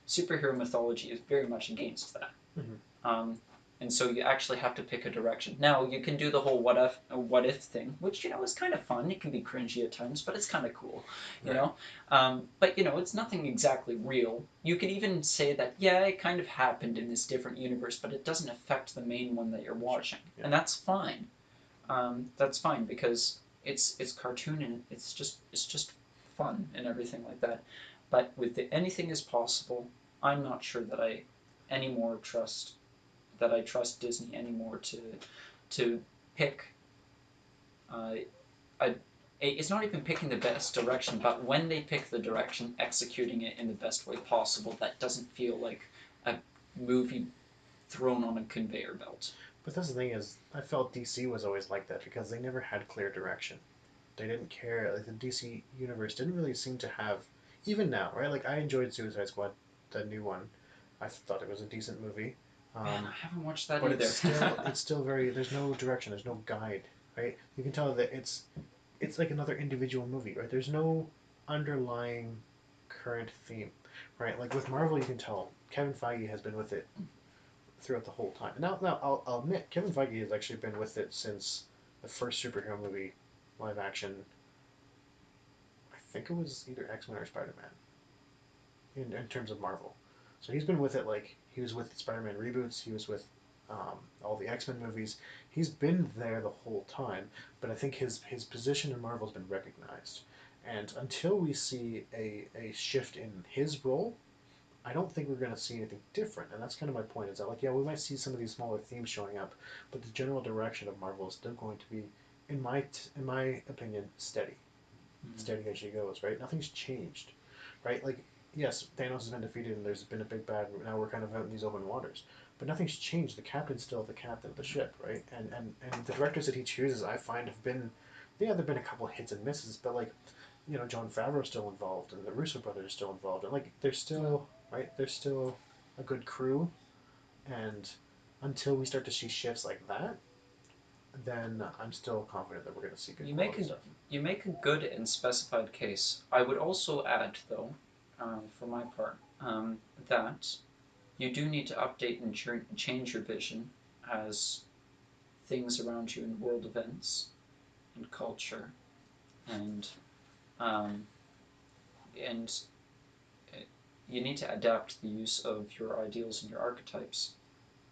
Superhero mythology is very much against that. Mm-hmm. Um, and so you actually have to pick a direction. Now you can do the whole what if thing, which is kind of fun. It can be cringy at times, but it's kind of cool, you Right. know. But it's nothing exactly real. You could even say that yeah, it kind of happened in this different universe, but it doesn't affect the main one that you're watching, Yeah. and that's fine. That's fine because it's cartoon and it's just fun and everything like that. But with anything is possible, I'm not sure that I anymore trust Disney anymore to pick uh, a. It's not even picking the best direction, but when they pick the direction, executing it in the best way possible. That doesn't feel like a movie thrown on a conveyor belt. But that's the thing is, I felt DC was always like that because they never had clear direction. They didn't care. Like the DC universe didn't really seem to have, even now, right? Like I enjoyed Suicide Squad, the new one. I thought it was a decent movie. Man, Um, I haven't watched that but it's either. still it's still very there's no direction, there's no guide, right? You can tell that it's like another individual movie, right? There's no underlying current theme, right? Like with Marvel, you can tell Kevin Feige has been with it throughout the whole time. Now I'll admit Kevin Feige has actually been with it since the first superhero movie, live action. I think it was either X Men or Spider Man in terms of Marvel. So he's been with it like he was with Spider Man reboots. He was with all the X Men movies. He's been there the whole time, but I think his position in Marvel has been recognized. And until we see a shift in his role, I don't think we're going to see anything different. And that's kind of my point. Is that like yeah, we might see some of these smaller themes showing up, but the general direction of Marvel is still going to be, in my opinion, steady, steady as she goes. Right? Nothing's changed. Right? Like yes, Thanos has been defeated and there's been a big bad. Now we're kind of out in these open waters. But nothing's changed. The captain's still the captain of the ship, right? And the directors that he chooses, I find, have been, yeah, there've been a couple of hits and misses, but like John Favreau's still involved, and the Russo brothers are still involved, and like they're Yeah. still right. They're still a good crew, and until we start to see shifts like that, then I'm still confident that we're going to see good You make quality a stuff. you make a good and specified case. I would also add, though, for my part, that you do need to update and change your vision as things around you in world events and culture and um, and you need to adapt the use of your ideals and your archetypes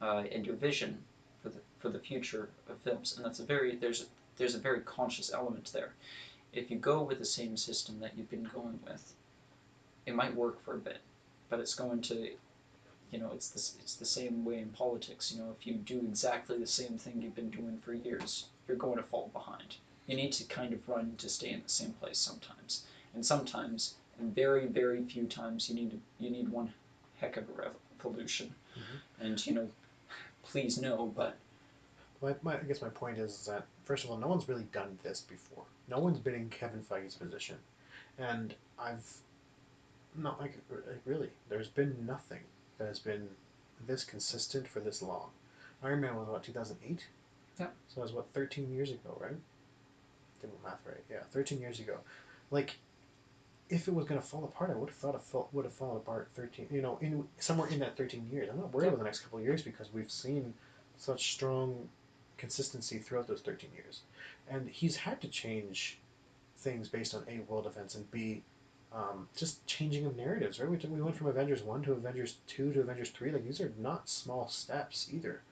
and your vision for the future of films. And that's a very there's a very conscious element there. If you go with the same system that you've been going with, it might work for a bit, but it's going to it's the same way in politics. If you do exactly the same thing you've been doing for years, you're going to fall behind. You need to kind of run to stay in the same place sometimes, and sometimes, and very very few times, you need one heck of a revolution. Mm-hmm. And please no, but I guess my point is that first of all, no one's really done this before. No one's been in Kevin Feige's position, and I've not like really. There's been nothing that has been this consistent for this long. Iron Man was what 2008, yeah, so that was what 13 years ago, right? Did my math right? Yeah, 13 years ago. Like if it was going to fall apart, I would have thought it would have fallen apart 13. In somewhere in that 13 years. I'm not worried yeah. about the next couple of years because we've seen such strong consistency throughout those 13 years, and he's had to change things based on A, world events, and B, just changing of narratives. Right? We went from Avengers 1 to Avengers 2 to Avengers 3. Like these are not small steps either.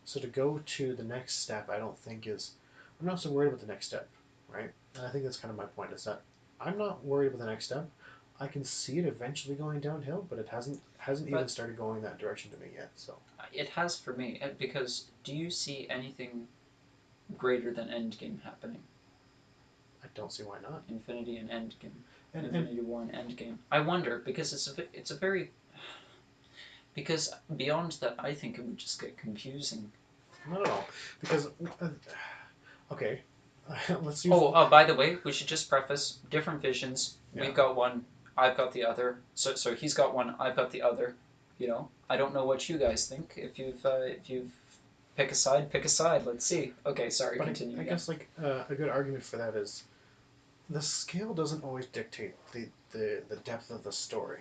So to go to the next step, I don't think is. I'm not so worried about the next step, right? And I think that's kind of my point. Is that I'm not worried about the next step. I can see it eventually going downhill, but it hasn't even But started going that direction to me yet. So it has for me, because do you see anything greater than Endgame happening? I don't see why not. Infinity and Endgame, And Infinity War and Endgame. I wonder because it's a very because beyond that, I think it would just get confusing. not at all, because okay, let's use. Oh, by the way, we should just preface different visions. Yeah. We've got one, I've got the other. So he's got one, I've got the other. You know, I don't know what you guys think. If you've pick a side, pick a side. Let's see. Okay, sorry, But continue. I Yeah. guess like a good argument for that is the scale doesn't always dictate the depth of the story,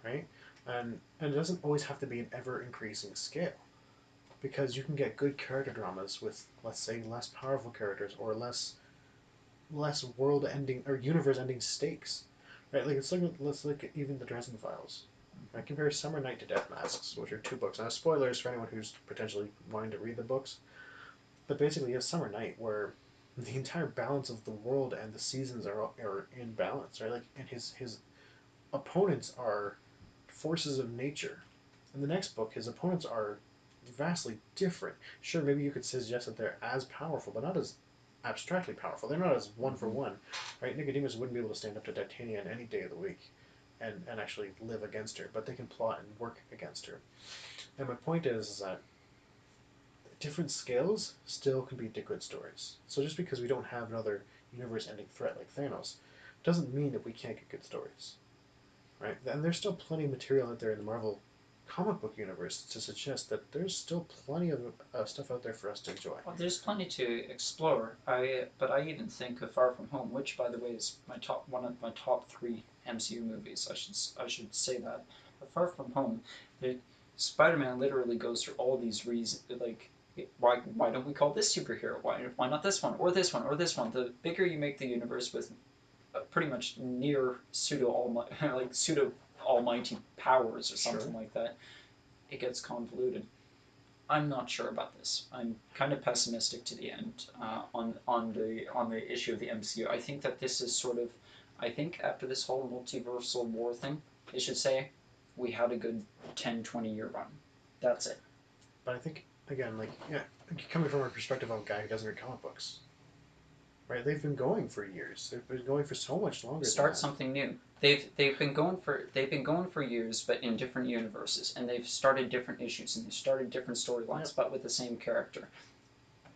right? And it doesn't always have to be an ever increasing scale because you can get good character dramas with, let's say, less powerful characters or less world ending or universe ending stakes, right? Like let's look at even the Dresden Files. I compare Summer Night to Death Masks, which are two books. Now, spoilers for anyone who's potentially wanting to read the books, but basically, a Summer Night where the entire balance of the world and the seasons are in balance, right? Like, and his opponents are forces of nature. In the next book, his opponents are vastly different. Sure, maybe you could suggest that they're as powerful, but not as abstractly powerful. They're not as one for one, right? Nicodemus wouldn't be able to stand up to Titania on any day of the week and actually live against her, but they can plot and work against her. And my point is that different scales still can be good stories. So just because we don't have another universe-ending threat like Thanos, doesn't mean that we can't get good stories, right? And there's still plenty of material out there in the Marvel comic book universe to suggest that there's still plenty of stuff out there for us to enjoy. Well, there's plenty to explore. But I even think of Far From Home, which, by the way, is one of my top three MCU movies. I should say that. But Far From Home, Spider-Man literally goes through all these reasons. Like, why don't we call this superhero? Why not this one or this one or this one? The bigger you make the universe with pretty much near pseudo almighty like pseudo almighty powers or something Sure. like that, it gets convoluted. I'm not sure about this. I'm kind of pessimistic to the end on the issue of the MCU. I think that this is sort of, I think after this whole multiversal war thing, they should say we had a good 10-20 year run. That's it. But I think again, like yeah, coming from a perspective of a guy who doesn't read comic books, right? They've been going for years. They've been going for so much longer than Start that. something new. They've been going for years, but in different universes, and they've started different issues and they've started different storylines, Yep. but with the same character.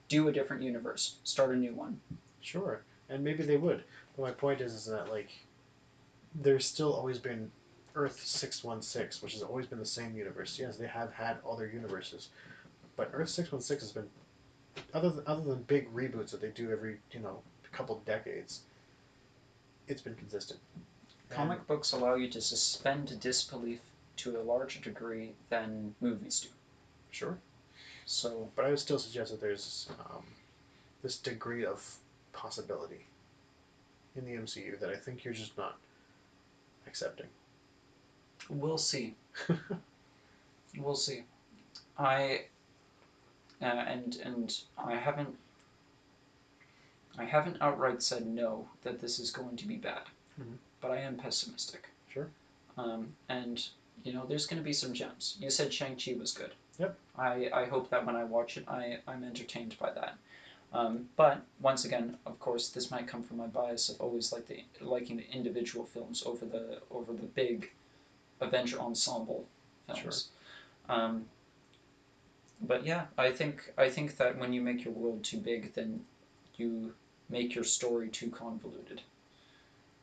Do a different universe. Start a new one. Sure. And maybe they would. But my point is that like there's still always been Earth 616, which has always been the same universe. Yes, they have had other universes, but Earth 616 has been other than big reboots that they do every couple decades. It's been consistent. And Comic books allow you to suspend disbelief to a larger degree than movies do. sure, So, but I would still suggest that there's this degree of possibility in the MCU that I think you're just not accepting. we'll see. We'll see. I and I haven't outright said no that this is going to be bad, Mhm. but I am pessimistic. Sure. And there's going to be some gems. You said Shang-Chi was good. Yep. I hope that when I watch it, I'm entertained by that. But once again, of course, this might come from my bias of always liking the individual films over the big Avenger ensemble Sure. films. Um, but yeah, I think that when you make your world too big, then you make your story too convoluted.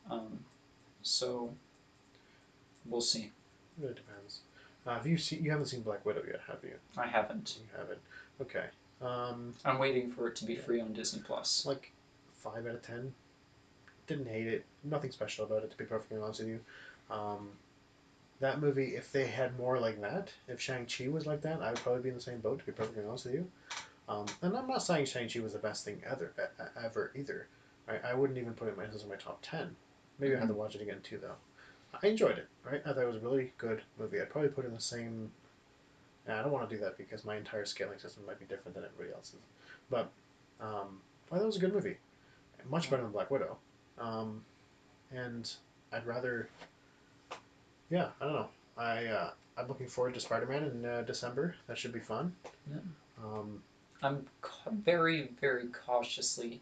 Um, so we'll see. It really depends. Have you seen? You haven't seen Black Widow yet, have you? I haven't. You haven't. Okay. Um, I'm waiting for it to be yeah. free on Disney Plus. Like 5 out of 10. Didn't hate it. Nothing special about it, to be perfectly honest with you. Um, that movie, if they had more like that, if Shang Chi was like that, I would probably be in the same boat. To be perfectly honest with you. And I'm not saying Shang Chi was the best thing ever either. I wouldn't even put it in my top 10. Maybe I have to Mm-hmm. watch it again too, though. I enjoyed it. Right, I thought it was a really good movie. I'd probably put it in the same. I don't want to do that because my entire scaling system might be different than everybody else's. But I thought it was a good movie, much better than Black Widow. Um, and I'd rather. Yeah, I don't know. I'm looking forward to Spider-Man in December. That should be fun. Yeah. Um, I'm very, very cautiously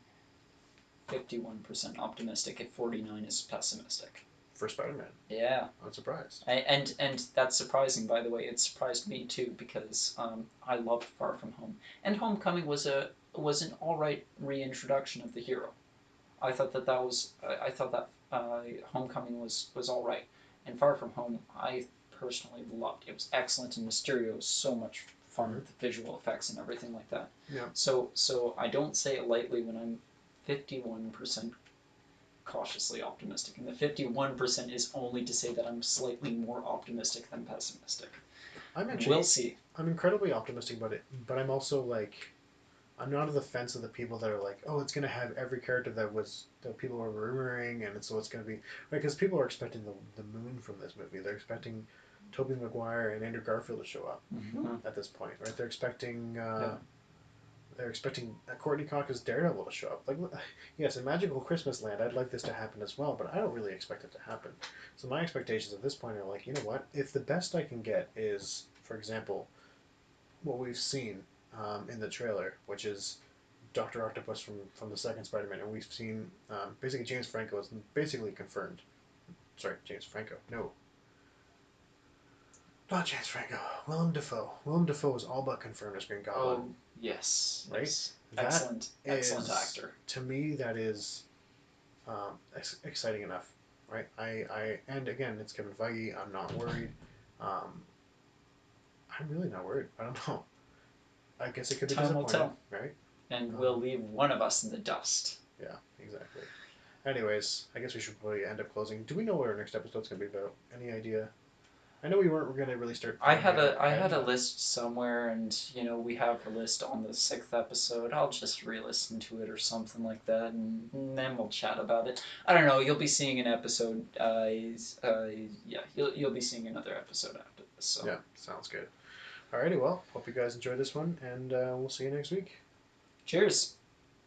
51% optimistic if 49 is pessimistic. For Spider-Man. Yeah. I'm surprised. And that's surprising, by the way. It surprised me too because I loved Far From Home, and Homecoming was an all right reintroduction of the hero. I thought that Homecoming was all right, and Far From Home I personally loved. It was excellent, and Mysterio was so much fun with the visual effects and everything like that. Yeah. So I don't say it lightly when I'm 51% cautiously optimistic, and the 51% is only to say that I'm slightly more optimistic than pessimistic. We'll see. I'm incredibly optimistic about it, but I'm also like, I'm not on the fence of the people that are like, oh, it's gonna have every character that people were rumoring, and so it's gonna be right because people are expecting the moon from this movie. They're expecting Tobey Maguire and Andrew Garfield to show up at this point, right? They're expecting. They're expecting Courtney Cox Daredevil to show up. Like, yes, in Magical Christmas Land, I'd like this to happen as well, but I don't really expect it to happen. So my expectations at this point are like, you know what? If the best I can get is, for example, what we've seen in the trailer, which is Doctor Octopus from the second Spider-Man, and we've seen basically James Franco is basically confirmed. Sorry, James Franco. No, not James Franco. Willem Dafoe. Willem Dafoe is all but confirmed as Green Goblin. Oh yes, right. Yes. That Excellent is, actor. To me, that is exciting enough, right? And again, it's Kevin Feige. I'm not worried. Um, I'm really not worried. I don't know. I guess it could be Time will disappointing, tell, right? and we'll leave one of us in the dust. Yeah, exactly. Anyways, I guess we should probably end up closing. Do we know what our next episode's gonna be about? Any idea? I know we weren't gonna really start. I had a list somewhere, and we have a list on the 6th episode. I'll just re-listen to it or something like that, and then we'll chat about it. I don't know. You'll be seeing an episode. Yeah, you'll be seeing another episode after this. So yeah, sounds good. Alrighty, well, hope you guys enjoyed this one, and we'll see you next week. cheers.